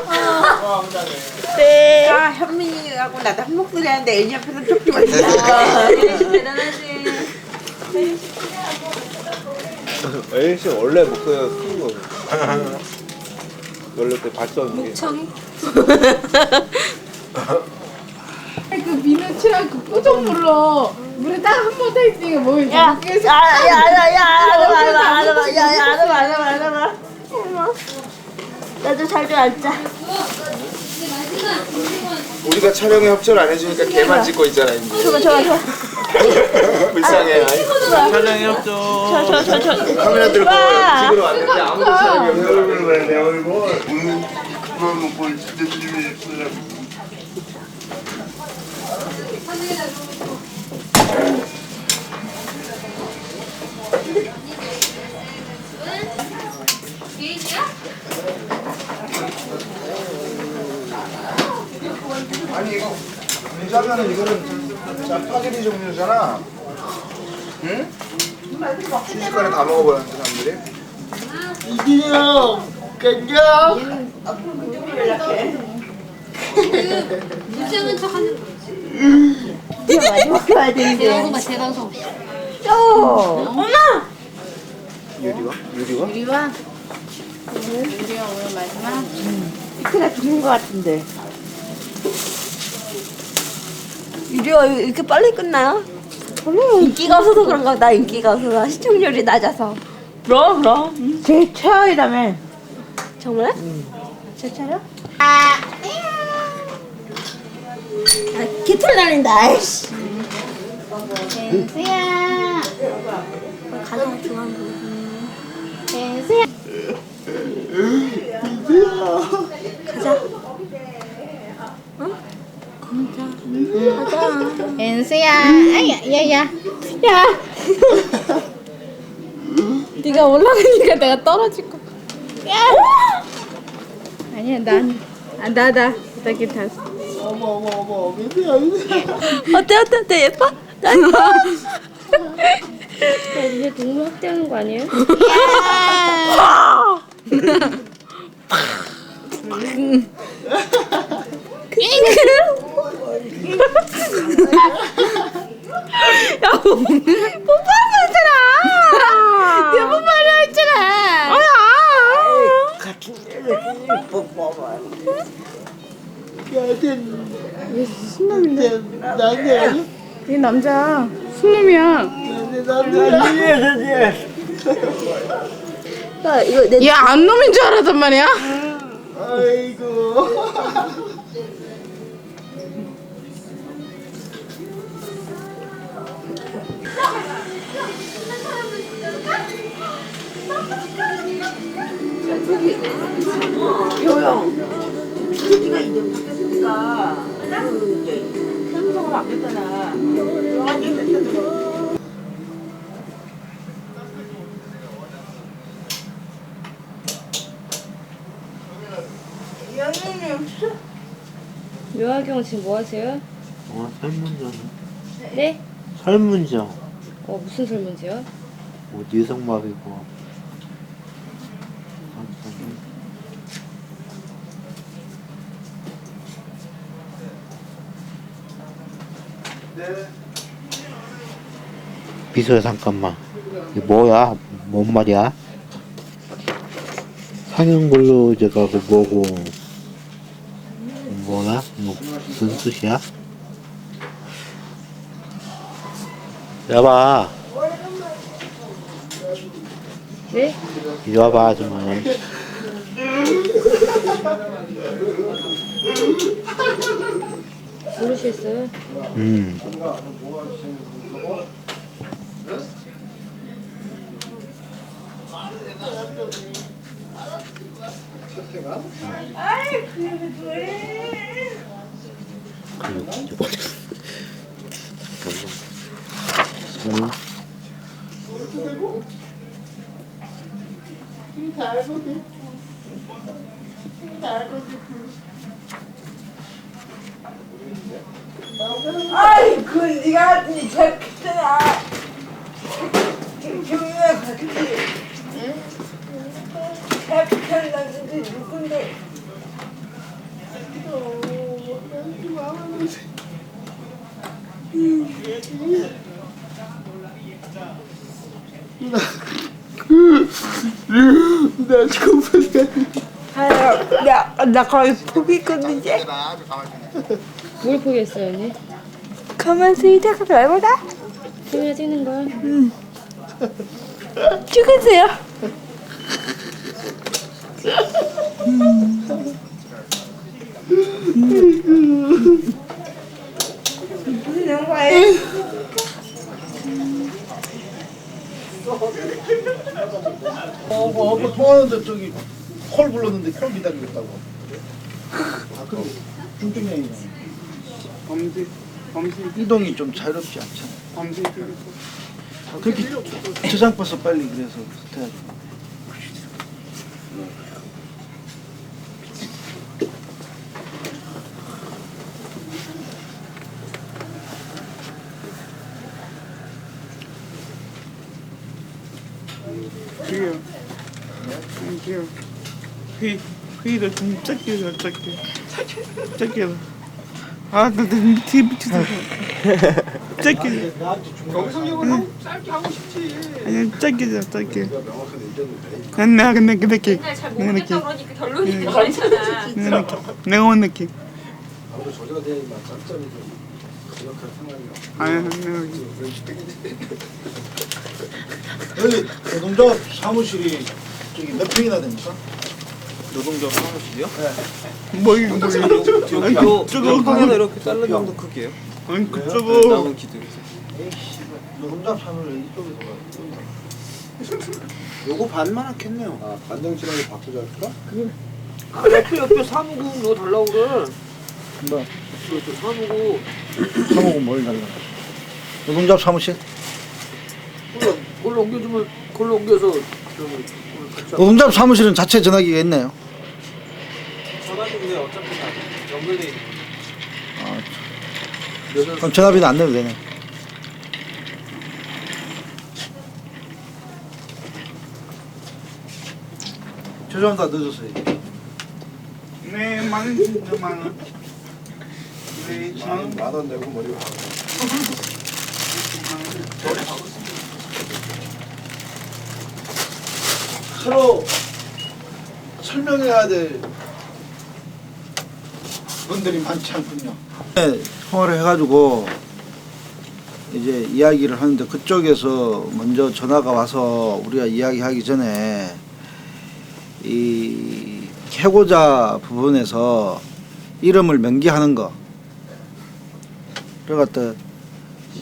네. 아, 현민이하고 나도 한 목소리 하는데 애니 앞에서 쫓기고 있어. 대단하지. 에이씨 원래 목소리가 큰 거. 원래 때 발성. 목청이? 그 민우치랑 그 꾸정물로 물에 딱 한 번 타 있으니까 몸이 야, 계속 알아봐. 나도 잘 좀 앉자. 우리가 촬영에 협조를 안 해주니까 걔만 찍고 있잖아 이제. 좋아. 불쌍해. 촬영이 없죠. 저. 카메라 들고 좋아. 찍으러 왔는데 아무도 촬영이 없는 얼굴을 봐야 내 얼굴. 오늘 그만 먹고 진짜 재미있어요. 아니 이거 공짜면은 이거는 짜파게티 종류잖아. 응? 순식간에 다 먹어버렸는데 사람들이. 이기요. 간다. 무시하는 척 하는 거지. 네가 마지막 해야 되는데. 재방송. 엄마. 유리가? 유리와 오늘 마지막. 이때가 죽는 거 같은데. 유리가 이렇게 빨리 끝나요? 인기가 없어서 그런가? 나 인기가 없어서 시청률이 낮아서. 그럼. 제 최하위라며. 정말? 제 차려? 개털 날린다. 아이씨. 댄스야. 가장 좋아하는 거. 댄스야. 가자. 응? 가자. 댄스야. 야야. 네가 올라가니까 내가 떨어질 거. 야. 아니야 나 기타였어. 어머. 어때 예뻐? 나 이제 동물 학대하는 거 아니에요? 야, 뽀뽀하려 했잖아. 내가 뽀뽀하려 했잖아. 같은 애를 뽀뽀만. 야쟤 순놈인데. 나네. 이 남자 순놈이야. 나네. 나 이거 내. 얘 안놈인 줄 알았단 말이야. 아이고. 효영. 피디가 이제 바뀌었으니까 그 이제 생성을 바뀌었잖아. 묘하경 지금 뭐 하세요? 설문조사. 네? 설문조. 무슨 설문지요? 뭐 뇌성마비고. 미소야 잠깐만. 이게 뭐야? 뭔 말이야? 상형근로제가 그 뭐고 뭐야? 뭐 무슨 뜻이야? 여봐. 네? 이리 와봐 아줌마. 모르시겠어요? 아이 그래. 아이 그 네가 저 그때나 김경래 같이 응? 해피탈 났는데 누군데? 나 지금 나 거의 포기했거든 이제. 뭘 포기했어요, 언니? 가만히 있다가 말보다. 카메라 찍는 거야? 응. 찍으세요. 무슨 거예요? 뭐 통화하는데 저기 콜 불렀는데 콜 기다리고 있다고. 아 그럼 중증형이네. 범죄 이동이 좀 자유롭지 않잖아. 범죄 그렇게 저장버서 빨리 그래서 해야지. 저기요. 저기요. 회의를 좀 짧게 해요, 짧게. 짧게 해요. 아, 나 되게 미치겠어. 짧게. 경성형은 짧게 하고 싶지. 아니, 짧게 해요, 짧게. 내가 근데 그 느낌. 맨날 잘 내가 느낌. 모르겠다 그러니까 결론이 나오잖아. 내가 온 느낌. 아무래도 저리가 되니까 짬짬이 좀 부족한 상황이야. 아니, 내가 여기 노동조합 사무실이 저기 몇 평이나 됩니까? 노동조합 사무실이요? 네. 뭐 이거 저거 크기나 이렇게 자른 정도 크기예요? 아니 나무 기둥. 노동조합 사무실 이쪽에서 봐. 요거 반만 하겠네요. 아 반정치라고 바꾸자 할까? 그래 그 옆에 사무국 너 달라고 그래. 뭐? 그 사무국. 사무국 뭘 달라? 노동조합 사무실? 그걸로 옮겨주면 그걸로 옮겨서 노동조합 사무실은 자체 전화기가 있나요? 전화기인데 어차피 다 연결돼 있는 아, 그럼 전화비는 안 내도 되네. 죄송합니다 늦었어요. 네, 만원 진짜 만원. 네, 만원 내고 머리 와. 서로 설명해야 될 분들이 많지 않군요. 네, 통화를 해가지고 이제 이야기를 하는데 그쪽에서 먼저 전화가 와서 우리가 이야기하기 전에 이 해고자 부분에서 이름을 명기하는 거 그래갖다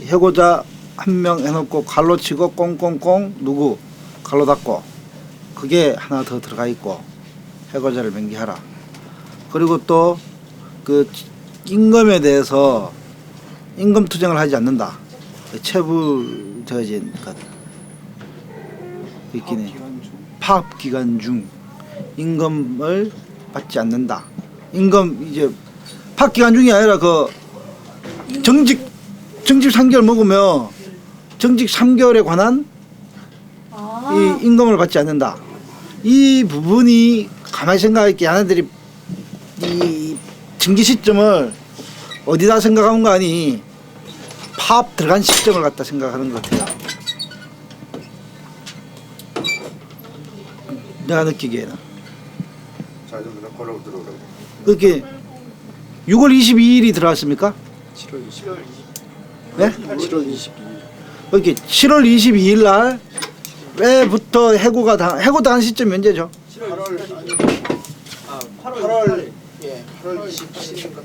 해고자 한 명 해놓고 갈로 치고 꽁꽁꽁 누구 갈로 닫고 그게 하나 더 들어가 있고 해고자를 명기하라. 그리고 또 그 임금에 대해서 임금 투쟁을 하지 않는다. 체불되어진 것 있긴 해. 파업 기간 중 임금을 받지 않는다. 임금 이제 파업 기간 중이 아니라 그 정직 3개월 먹으면 정직 3개월에 관한 이 임금을 받지 않는다. 이 부분이 가만히 생각할게 얘네들이 이 증기 시점을 어디다 생각하는 거 아니? 파업 들어간 시점을 갖다 생각하는 것 같아요. 내가 느끼기에는. 자, 좀 걸어 들어오라고. 그렇게 6월 22일이 들어왔습니까? 7월 20일. 네? 7월 22일. 그렇게 7월 22일 날 왜부터 해고가 당한 시점이 언제죠? 8월 27일인가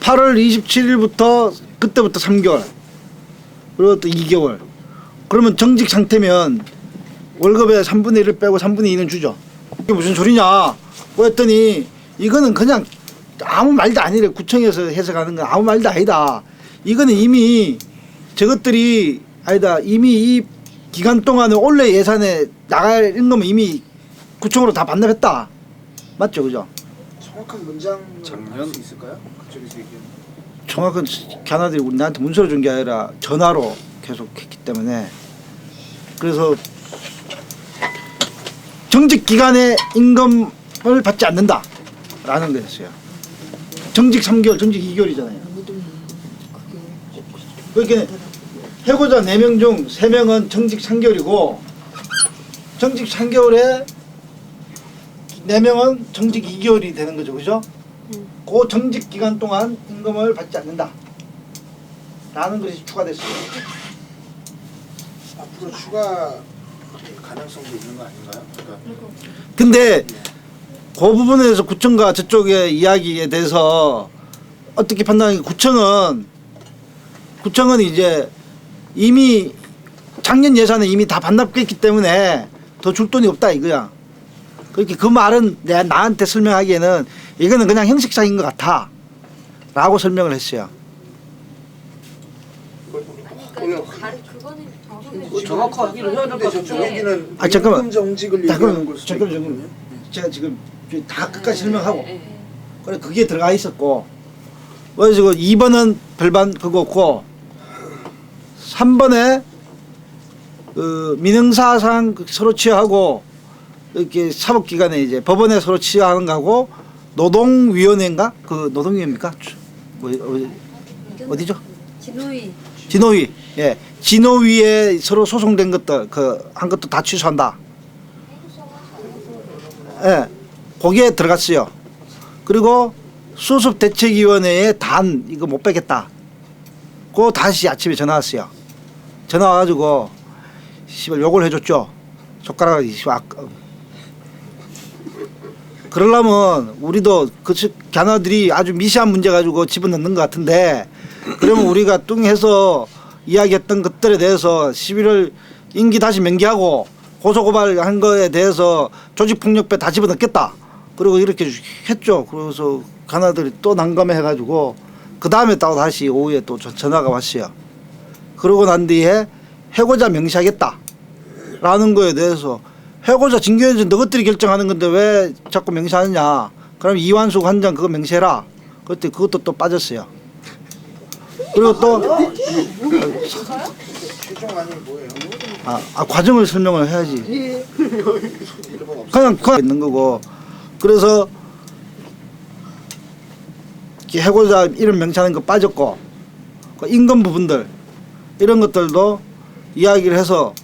8월 27일부터 그때부터 3개월 그리고 또 2개월 그러면 정직 상태면 월급의 3분의 1을 빼고 3분의 2는 주죠. 이게 무슨 소리냐 그랬더니 이거는 그냥 아무 말도 아니래. 구청에서 해석하는 건 아무 말도 아니다. 이거는 이미 저것들이 아니다. 이미 이 기간 동안에 올해 예산에 나갈 임금은 이미 구청으로 다 반납했다. 맞죠, 그죠? 정확한 문장 작년 수 있을까요? 그쪽에서 얘기하는. 정확한 견학들이 나한테 문서로 준 게 아니라 전화로 계속 했기 때문에 그래서 정직 기간에 임금을 받지 않는다라는 거였어요. 정직 3개월, 정직 2개월이잖아요. 그러니까 해고자 4명 중 3명은 정직 3개월이고 정직 3개월에 4명은 정직 2개월이 되는 거죠. 그죠? 그 정직 기간 동안 임금을 받지 않는다 라는 것이 추가됐어요. 앞으로 추가 가능성도 있는 거 아닌가요? 그러니까 근데 그 부분에 대해서 구청과 저쪽의 이야기에 대해서 어떻게 판단하기 구청은 이제 이미 작년 예산에 이미 다 반납했기 때문에 더 줄 돈이 없다 이거야. 그렇게 그 말은 내가 나한테 설명하기에는 이거는 그냥 형식상인 것 같아 라고 설명을 했어요. 정확하기는 해야 될 것 같은데. 아 잠깐만. 임금 정직을 얘기하는 걸 수도 잠깐만. 제가 지금 다 끝까지 설명하고 그래 그게 들어가 있었고 그래서 2번은 별반 그거고 3번에 그 민형사상 서로 취하하고 이렇게 사법기관에 이제 법원에 서로 취하는 거하고 노동위원회인가 그 노동위입니까? 어디죠? 진호위. 예, 진호위에 서로 소송된 것들 그 한 것도 다 취소한다. 예, 거기에 들어갔어요. 그리고 수습대책위원회에 단 이거 못 빼겠다. 그거 다시 아침에 전화 왔어요. 전화 와가지고 씨발 욕을 해줬죠. 젓가락을 그러려면 우리도 그 견학들이 아주 미세한 문제 가지고 집어넣는 것 같은데 그러면 우리가 뚱해서 이야기했던 것들에 대해서 11월 임기 다시 명기하고 고소고발한 거에 대해서 조직폭력배 다 집어넣겠다. 그리고 이렇게 했죠. 그래서 견학들이 또 난감해가지고 그 다음에 또 다시 오후에 또 전화가 왔어요. 그러고 난 뒤에 해고자 명시하겠다 라는 거에 대해서 해고자 징계위원회에서 너희들이 결정하는 건데 왜 자꾸 명시하느냐. 그럼 이완숙 관장 그거 명시해라. 그때 그것도 또 빠졌어요. 그리고 또 최종안이 뭐예요? 과정을 설명을 해야지. 그냥 있는 거고. 그래서 해고자 이름 명시하는 거 빠졌고 그 임금 부분들 이런 것들도 이야기를 해서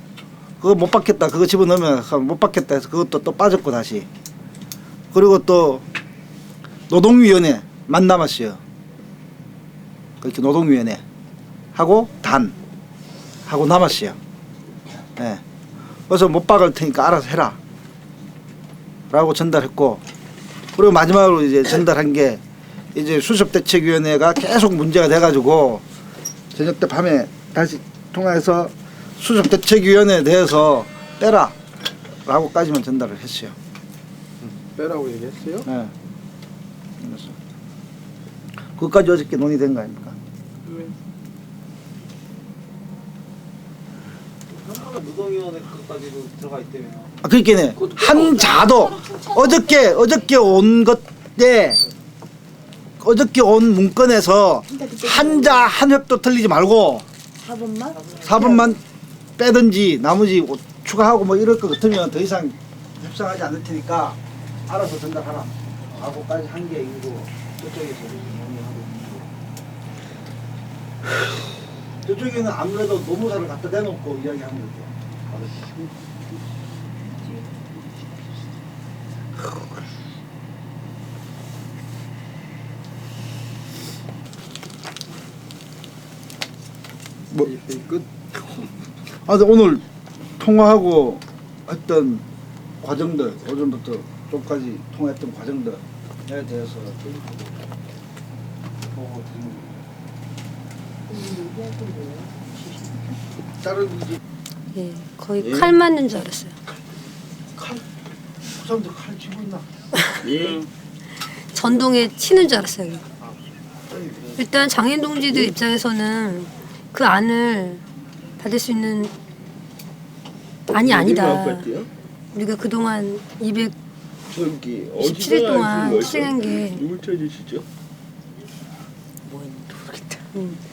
그거 못 받겠다 그거 집어넣으면 못 받겠다 해서 그것도 또 빠졌고 다시. 그리고 또 노동위원회만 남았어요. 그렇게 노동위원회 하고 단 하고 남았어요. 네. 그래서 못 박을 테니까 알아서 해라 라고 전달했고 그리고 마지막으로 이제 전달한 게 이제 수습대책위원회가 계속 문제가 돼가지고 저녁 때 밤에 다시 통화해서 수습대책위원회에 대해서 빼라 라고까지만 전달을 했어요. 빼라고 얘기했어요? 네. 그래서 그것까지 어저께 논의된 거 아닙니까? 노동위원회 것까지도 들어가 있다며. 그러니까 한 자도 어저께 온 것에 어저께 온 문건에서 한자 한 획도 틀리지 말고 4번만 빼든지 나머지 추가하고 뭐 이럴 것 같으면 더 이상 협상하지 않을 테니까 알아서 전달하라 하고까지 한 게 이거 저쪽에서 논의하고 있는 거. 저쪽에는 아무래도 노무사를 갖다 대놓고 이야기하는 거죠. 뭐 끝. 아, 근데 오늘 통화하고 했던 과정들, 오전부터 좀까지 통화했던 과정들에 대해서 보고 다른 이제 예, 거의 칼 맞는 줄 알았어요. 칼? 그 사람들 칼 쥐고 있나? 예. 전동에 치는 줄 알았어요. 일단 장애인 동지들 입장에서는 그 안을 받을 수 있는 안이 아니다. 우리가 그동안 227일 동안 투쟁한 게 누굴 찾으시죠?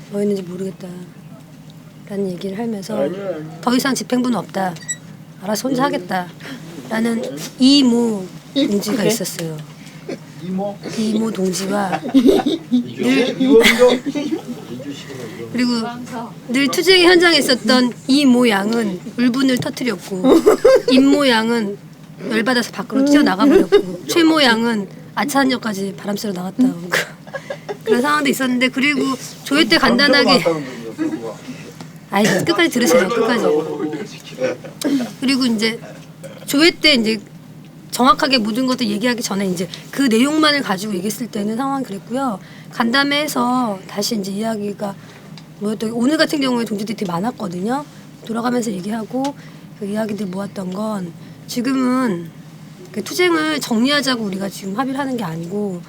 뭐 했는지 모르겠다 라는 얘기를 하면서 아니야. 더 이상 집행부는 없다, 알아서 혼자 하겠다 라는 이모 동지가 있었어요. 이모 동지와 그리고 늘 투쟁 현장에 있었던 이모 양은 울분을 터뜨렸고, 임모 양은 열받아서 밖으로 뛰어나가버렸고, 최모 양은 아차한역까지 바람 쐬러 나갔다 오고 그런 상황도 있었는데, 그리고 조회 때 간단하게 아이 끝까지 들으세요. 끝까지. 그리고 이제 조회 때 이제 정확하게 모든 것들 얘기하기 전에 이제 그 내용만을 가지고 얘기했을 때는 상황이 그랬고요. 간담회에서 다시 이제 이야기가 뭐였던, 오늘 같은 경우에 동지들이 되게 많았거든요. 돌아가면서 얘기하고 그 이야기들 모았던 건, 지금은 그 투쟁을 정리하자고 우리가 지금 합의를 하는 게 아니고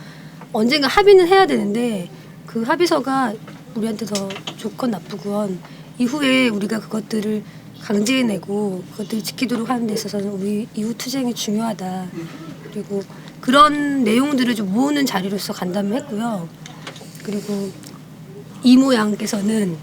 언젠가 합의는 해야 되는데, 그 합의서가 우리한테 더 좋건 나쁘건 이후에 우리가 그것들을 강제해내고 그것들을 지키도록 하는 데 있어서는 우리 이후 투쟁이 중요하다. 그리고 그런 내용들을 좀 모으는 자리로서 간담을 했고요. 그리고 이모 양께서는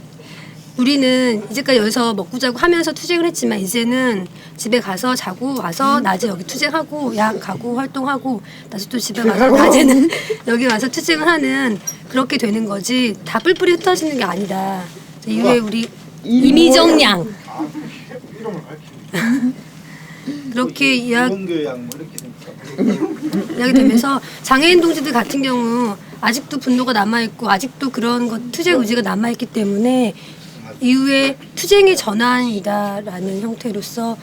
우리는 이제까지 여기서 먹고 자고 하면서 투쟁을 했지만 이제는 집에 가서 자고 와서 낮에 여기 투쟁하고 약 가고 활동하고 다시 또 집에 가서 낮에는 여기 와서 투쟁을 하는, 그렇게 되는 거지 다 뿔뿔이 흩어지는 게 아니다. 이후에 우리 이미정 양 그렇게 이야기 되면서 장애인 동지들 같은 경우 아직도 분노가 남아있고 아직도 그런 것, 투쟁 의지가 남아있기 때문에 이후에 투쟁의 전환이다라는 형태로서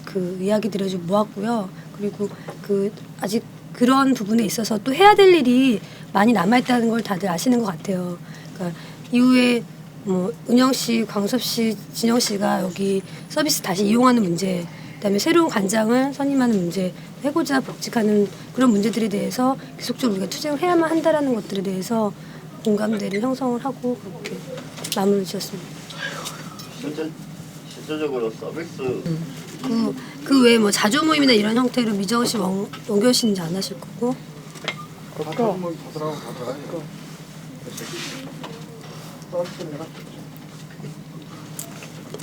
그 이야기들을 좀 모았고요. 그리고 그 아직 그런 부분에 있어서 또 해야 될 일이 많이 남아있다는 걸 다들 아시는 것 같아요. 그러니까 이후에 뭐 은영 씨, 광섭 씨, 진영 씨가 여기 서비스 다시 이용하는 문제, 그다음에 새로운 관장을 선임하는 문제, 해고자 복직하는 그런 문제들에 대해서 계속적으로 우리가 투쟁을 해야만 한다라는 것들에 대해서 공감대를 형성을 하고 그렇게 마무리를 지었습니다. 실질적으로 서비스 그 외에 뭐 자조 모임이나 이런 형태로 미정 씨, 원결 씨는 이제 안 하실 거고.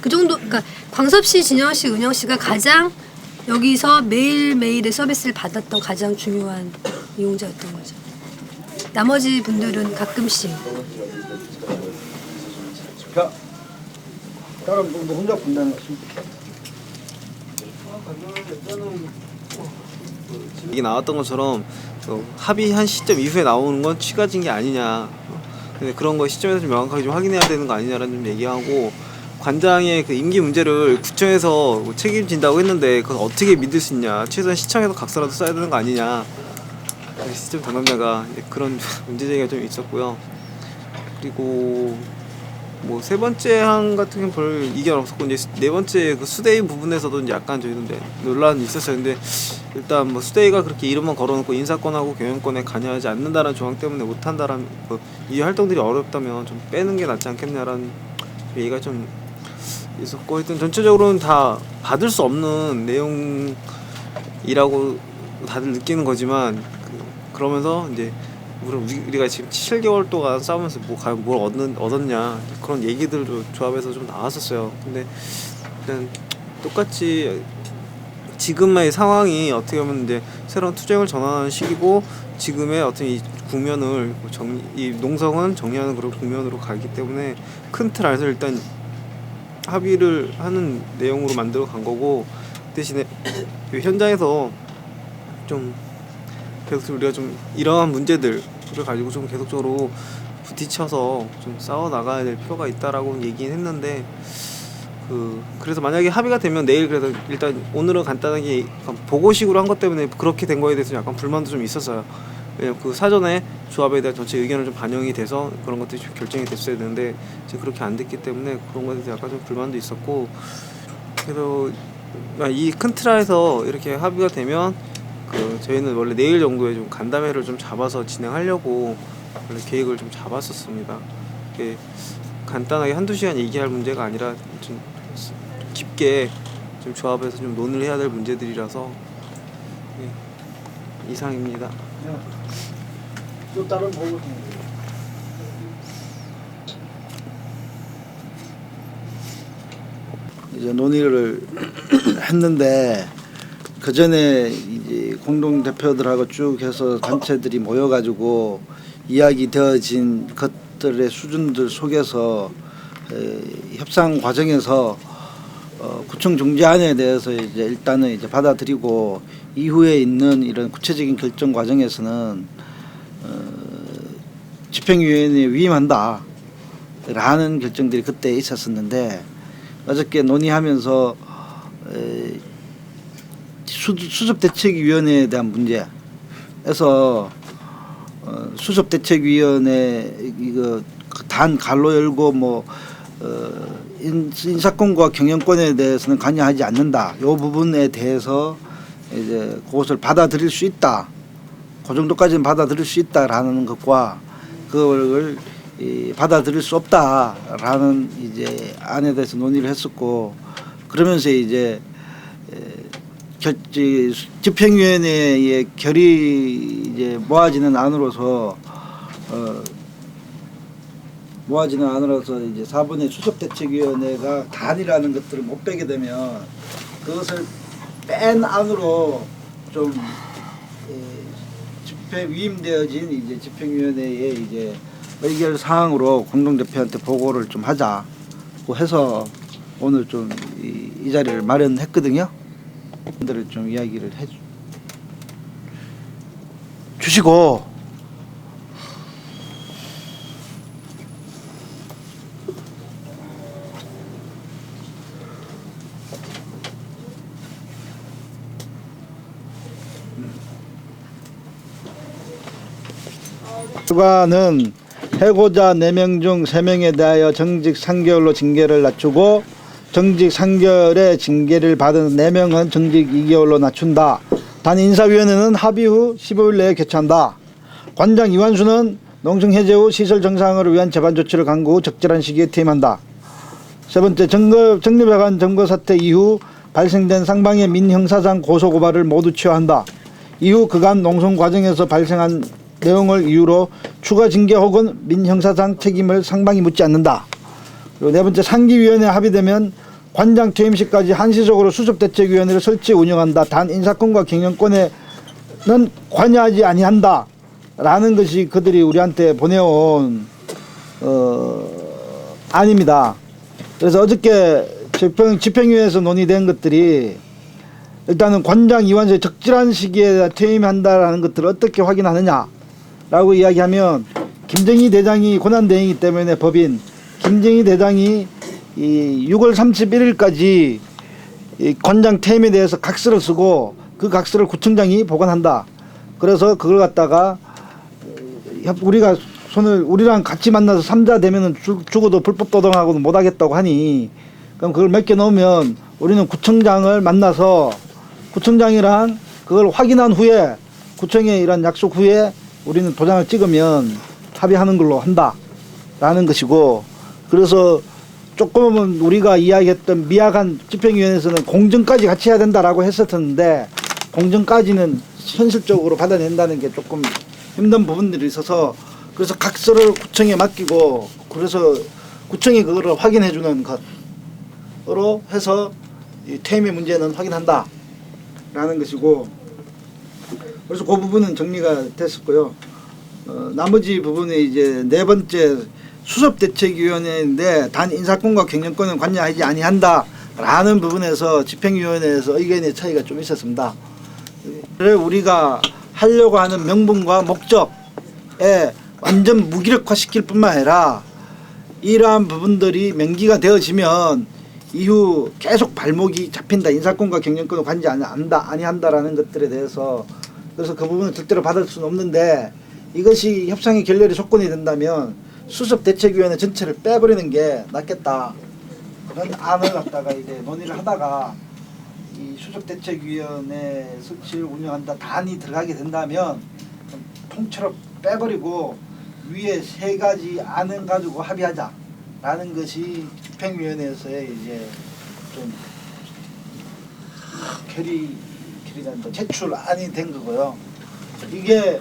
그 정도, 그러니까 광섭 씨, 진영 씨, 은영 씨가 가장 여기서 매일매일의 서비스를 받았던 가장 중요한 이용자였던 거죠. 나머지 분들은 가끔씩. 다른 뭐 혼자 분다는 것입니다. 이게 나왔던 것처럼 합의한 시점 이후에 나오는 건 취가진 게 아니냐. 근데 그런 거 시점에서 좀 명확하게 좀 확인해야 되는 거 아니냐라는 좀 얘기하고, 관장의 그 임기 문제를 구청에서 뭐 책임진다고 했는데 그걸 어떻게 믿을 수 있냐. 최소한 시청에서 각서라도 써야 되는 거 아니냐. 시스템 담당자가 그런 문제 제기가 좀 있었고요. 그리고 뭐 세 번째 항 같은 경우는 별 이견 없었고, 이제 네 번째 그 수대인 부분에서도 이제 약간 저희도 논란이 있었어요. 근데 일단 뭐 수대위가 그렇게 이름만 걸어놓고 인사권하고 경영권에 관여하지 않는다는 조항 때문에 못한다라는 이 활동들이 어렵다면 좀 빼는 게 낫지 않겠냐라는 얘기가 좀 있었고, 하여튼 전체적으로는 다 받을 수 없는 내용이라고 다들 느끼는 거지만 그러면서 이제 우리가 지금 7개월 동안 싸우면서 뭘 얻었냐 그런 얘기들도 조합해서 좀 나왔었어요. 근데 일단 똑같이 지금의 상황이 어떻게 보면 이제 새로운 투쟁을 전환하는 시기고 지금의 어떤 이 국면을 이 농성은 정리하는 그런 국면으로 가기 때문에 큰 틀 안에서 일단 합의를 하는 내용으로 만들어 간 거고 대신에 현장에서 좀 계속 우리가 좀 이러한 문제들을 가지고 좀 계속적으로 부딪혀서 좀 싸워 나가야 될 필요가 있다라고 얘기는 했는데 그래서 만약에 합의가 되면 내일 그래서 일단 오늘은 간단하게 보고식으로 한 것 때문에 그렇게 된 거에 대해서 약간 불만도 좀 있었어요. 왜냐면 그 사전에 조합에 대한 전체 의견을 좀 반영이 돼서 그런 것들이 좀 결정이 됐어야 되는데 지금 그렇게 안 됐기 때문에 그런 것에 대해서 약간 좀 불만도 있었고 그래서 이 큰 틀 안에서 이렇게 합의가 되면 저희는 원래 내일 정도에 좀 간담회를 좀 잡아서 진행하려고 원래 계획을 좀 잡았었습니다. 이게 간단하게 한두 시간 얘기할 문제가 아니라 좀 깊게 좀 조합에서 좀 논의를 해야 될 문제들이라서 이상입니다. 또 다른 보고 이제 논의를 했는데 그 전에 이제 공동 대표들하고 쭉 해서 단체들이 모여가지고 이야기 되어진 것들의 수준들 속에서 협상 과정에서 구청 중재안에 대해서 이제 일단은 이제 받아들이고 이후에 있는 이런 구체적인 결정 과정에서는 집행위원회에 위임한다 라는 결정들이 그때 있었었는데 어저께 논의하면서 수습대책위원회에 대한 문제에서 수습대책위원회 이거 단 갈로 열고 뭐 인사권과 경영권에 대해서는 관여하지 않는다. 이 부분에 대해서 이제 그것을 받아들일 수 있다. 그 정도까지는 받아들일 수 있다라는 것과 그걸 받아들일 수 없다라는 이제 안에 대해서 논의를 했었고 그러면서 이제 집행위원회의 결의 이제 모아지는 안으로서 이제 4번의 수습대책위원회가 단이라는 것들을 못 빼게 되면 그것을 뺀 안으로 좀 집행 위임되어진 이제 집행위원회의 이제 의결 사항으로 공동대표한테 보고를 좀 하자고 해서 오늘 좀 이 자리를 마련했거든요. 분들을 좀 이야기를 해 주시고 주관은 해고자 4명 중 3명에 대하여 정직 3개월로 징계를 낮추고 정직 3개월의 징계를 받은 4명은 정직 2개월로 낮춘다. 단 인사위원회는 합의 후 15일 내에 개최한다. 관장 이완수는 농성 해제 후 시설 정상화를 위한 재반 조치를 강구 후 적절한 시기에 퇴임한다. 세 번째, 정립회관 점거 사태 이후 발생된 상방의 민형사상 고소고발을 모두 취하한다. 이후 그간 농성 과정에서 발생한 내용을 이유로 추가 징계 혹은 민형사상 책임을 상방이 묻지 않는다. 그리고 네 번째, 상기위원회 합의되면 관장 퇴임시까지 한시적으로 수습대책위원회를 설치 운영한다. 단 인사권과 경영권에는 관여하지 아니한다. 라는 것이 그들이 우리한테 보내온 안입니다. 그래서 어저께 집행위에서 논의된 것들이 일단은 관장 이완수의 적절한 시기에 퇴임한다라는 것들을 어떻게 확인하느냐라고 이야기하면 김정희 대장이 고난대행이기 때문에 법인 김정희 대장이 이 6월 31일까지 이 관장 퇴임에 대해서 각서를 쓰고 그 각서를 구청장이 보관한다. 그래서 그걸 갖다가 우리랑 같이 만나서 3자 되면은 죽어도 불법 도덕하고는 못하겠다고 하니 그럼 그걸 몇 개 넣으면 우리는 구청장을 만나서 구청장이랑 그걸 확인한 후에 구청에 이런 약속 후에 우리는 도장을 찍으면 합의하는 걸로 한다라는 것이고 그래서 조금은 우리가 이야기했던 미약한 집행위원회에서는 공정까지 같이 해야 된다라고 했었는데 공정까지는 현실적으로 받아낸다는 게 조금 힘든 부분들이 있어서 그래서 각서를 구청에 맡기고 그래서 구청이 그거를 확인해 주는 것으로 해서 이 퇴임의 문제는 확인한다 라는 것이고 그래서 그 부분은 정리가 됐었고요. 나머지 부분이 이제 네 번째 수습대책위원회인데 단 인사권과 경영권은 관여하지 아니한다라는 부분에서 집행위원회에서 의견의 차이가 좀 있었습니다. 우리가 하려고 하는 명분과 목적에 완전 무기력화시킬 뿐만 아니라 이러한 부분들이 명기가 되어지면 이후 계속 발목이 잡힌다. 인사권과 경영권을 관여 아니한다라는 것들에 대해서 그래서 그 부분을 절대로 받을 수는 없는데 이것이 협상의 결렬의 조건이 된다면 수습대책위원회 전체를 빼버리는 게 낫겠다. 그런 안을 갖다가 이제 논의를 하다가 이 수습대책위원회 설치를 운영한다 단이 들어가게 된다면 통째로 빼버리고 위에 세 가지 안을 가지고 합의하자라는 것이 집행위원회에서의 이제 좀 결의된다 제출안이 된 거고요. 이게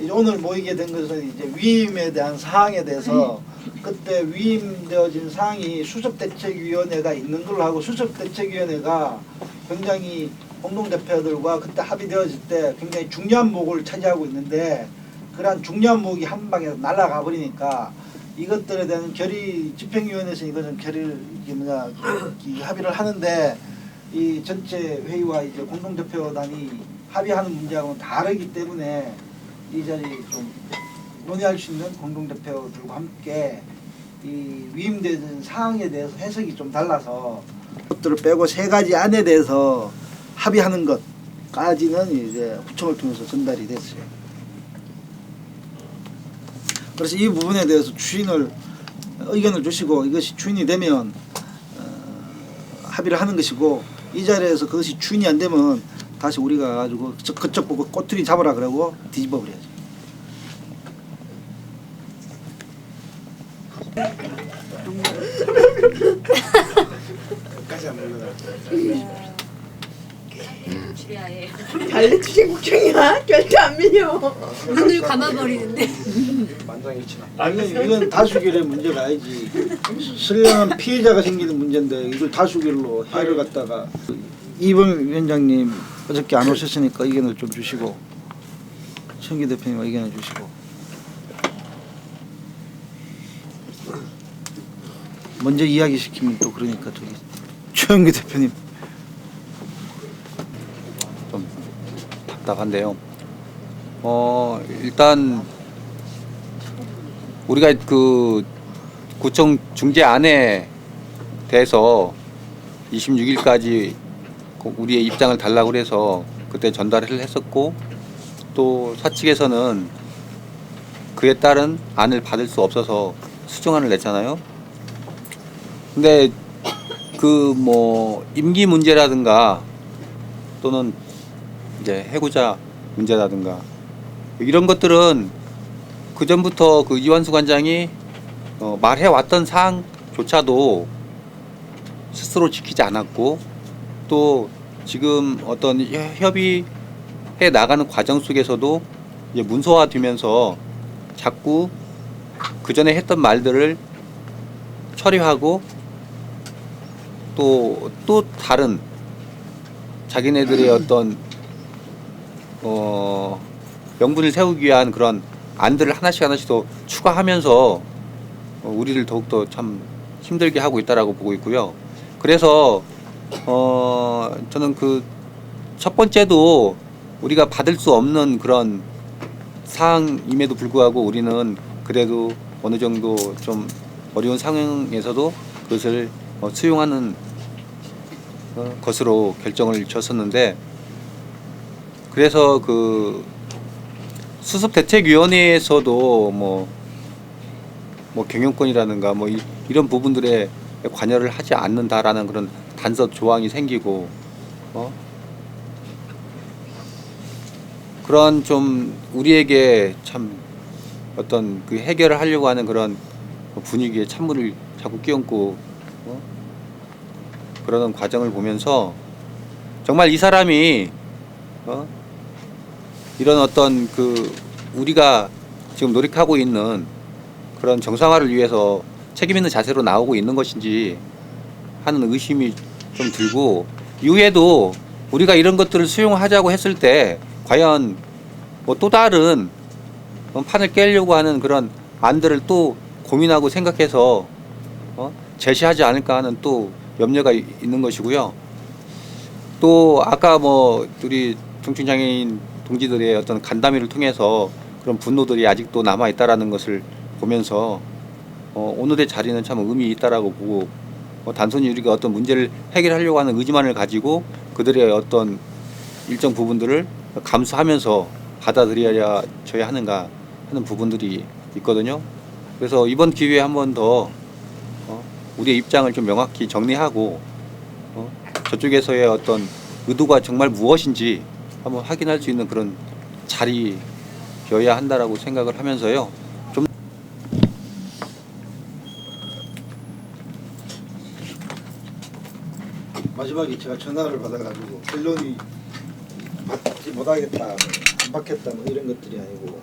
오늘 모이게 된 것은 이제 위임에 대한 사항에 대해서 그때 위임되어진 사항이 수습대책위원회가 있는 걸로 하고 수습대책위원회가 굉장히 공동대표들과 그때 합의되어질 때 굉장히 중요한 목을 차지하고 있는데 그러한 중요한 목이 한 방에 날아가 버리니까 이것들에 대한 집행위원회에서 이것은 합의를 하는데 이 전체 회의와 이제 공동대표단이 합의하는 문제하고는 다르기 때문에 이 자리에 좀 논의할 수 있는 공동대표들과 함께 이 위임되는 사항에 대해서 해석이 좀 달라서 것들을 빼고 세 가지 안에 대해서 합의하는 것까지는 이제 후청을 통해서 전달이 됐어요. 그래서 이 부분에 대해서 의견을 주시고 이것이 추인이 되면 합의를 하는 것이고 이 자리에서 그것이 추인이 안 되면 다시 우리가 가지고 그쪽 보고 꼬투리 잡으라 그러고 뒤집어 버려야죠. 끝까지 안 물러나. 달래주신 국정이야? 절대 안 밀려. 눈을 감아버리는데. 만장일치나. 아니 이건 다수결의 문제가 아니지. 선량한 피해자가 생기는 문제인데 이걸 다수결로 해를 갖다가 이범 위원장님 어저께 안 오셨으니까 의견을 좀 주시고 최영기 대표님 의견을 주시고 먼저 이야기시키면 또 그러니까 저기 최영기 대표님 좀 답답한데요. 일단 우리가 그 구청 중재안에 대해서 26일까지 우리의 입장을 달라고 해서 그때 전달을 했었고 또 사측에서는 그에 따른 안을 받을 수 없어서 수정안을 냈잖아요. 근데 그 뭐 임기 문제라든가 또는 이제 해고자 문제라든가 이런 것들은 그 전부터 그 이완수 관장이 말해왔던 사항조차도 스스로 지키지 않았고 또 지금 어떤 협의해 나가는 과정 속에서도 이제 문서화되면서 자꾸 그 전에 했던 말들을 처리하고 또 다른 자기네들의 어떤 명분을 세우기 위한 그런 안들을 하나씩 더 추가하면서 우리를 더욱더 참 힘들게 하고 있다라고 보고 있고요. 그래서 저는 그 첫 번째도 우리가 받을 수 없는 그런 사항임에도 불구하고 우리는 그래도 어느 정도 좀 어려운 상황에서도 그것을 수용하는 것으로 결정을 줬었는데 그래서 그 수습대책위원회에서도 뭐 경영권이라든가 뭐 이런 부분들에 관여를 하지 않는다라는 그런 단서 조항이 생기고 그런 좀 우리에게 참 어떤 그 해결을 하려고 하는 그런 분위기에 찬물을 자꾸 끼얹고 그러는 과정을 보면서 정말 이 사람이 이런 어떤 그 우리가 지금 노력하고 있는 그런 정상화를 위해서 책임 있는 자세로 나오고 있는 것인지 하는 의심이 좀 들고 이후에도 우리가 이런 것들을 수용하자고 했을 때 과연 뭐 또 다른 판을 깨려고 하는 그런 안들을 또 고민하고 생각해서 제시하지 않을까 하는 또 염려가 있는 것이고요. 또 아까 뭐 우리 정신장애인 동지들의 어떤 간담회를 통해서 그런 분노들이 아직도 남아 있다라는 것을 보면서 오늘의 자리는 참 의미 있다라고 보고 단순히 우리가 어떤 문제를 해결하려고 하는 의지만을 가지고 그들의 어떤 일정 부분들을 감수하면서 받아들여야 하는가 하는 부분들이 있거든요. 그래서 이번 기회에 한 번 더 우리의 입장을 좀 명확히 정리하고 저쪽에서의 어떤 의도가 정말 무엇인지 한번 확인할 수 있는 그런 자리여야 한다라고 생각을 하면서요. 좀 마지막에 제가 전화를 받아가지고 결론이 받지 못하겠다, 안 받겠다 뭐 이런 것들이 아니고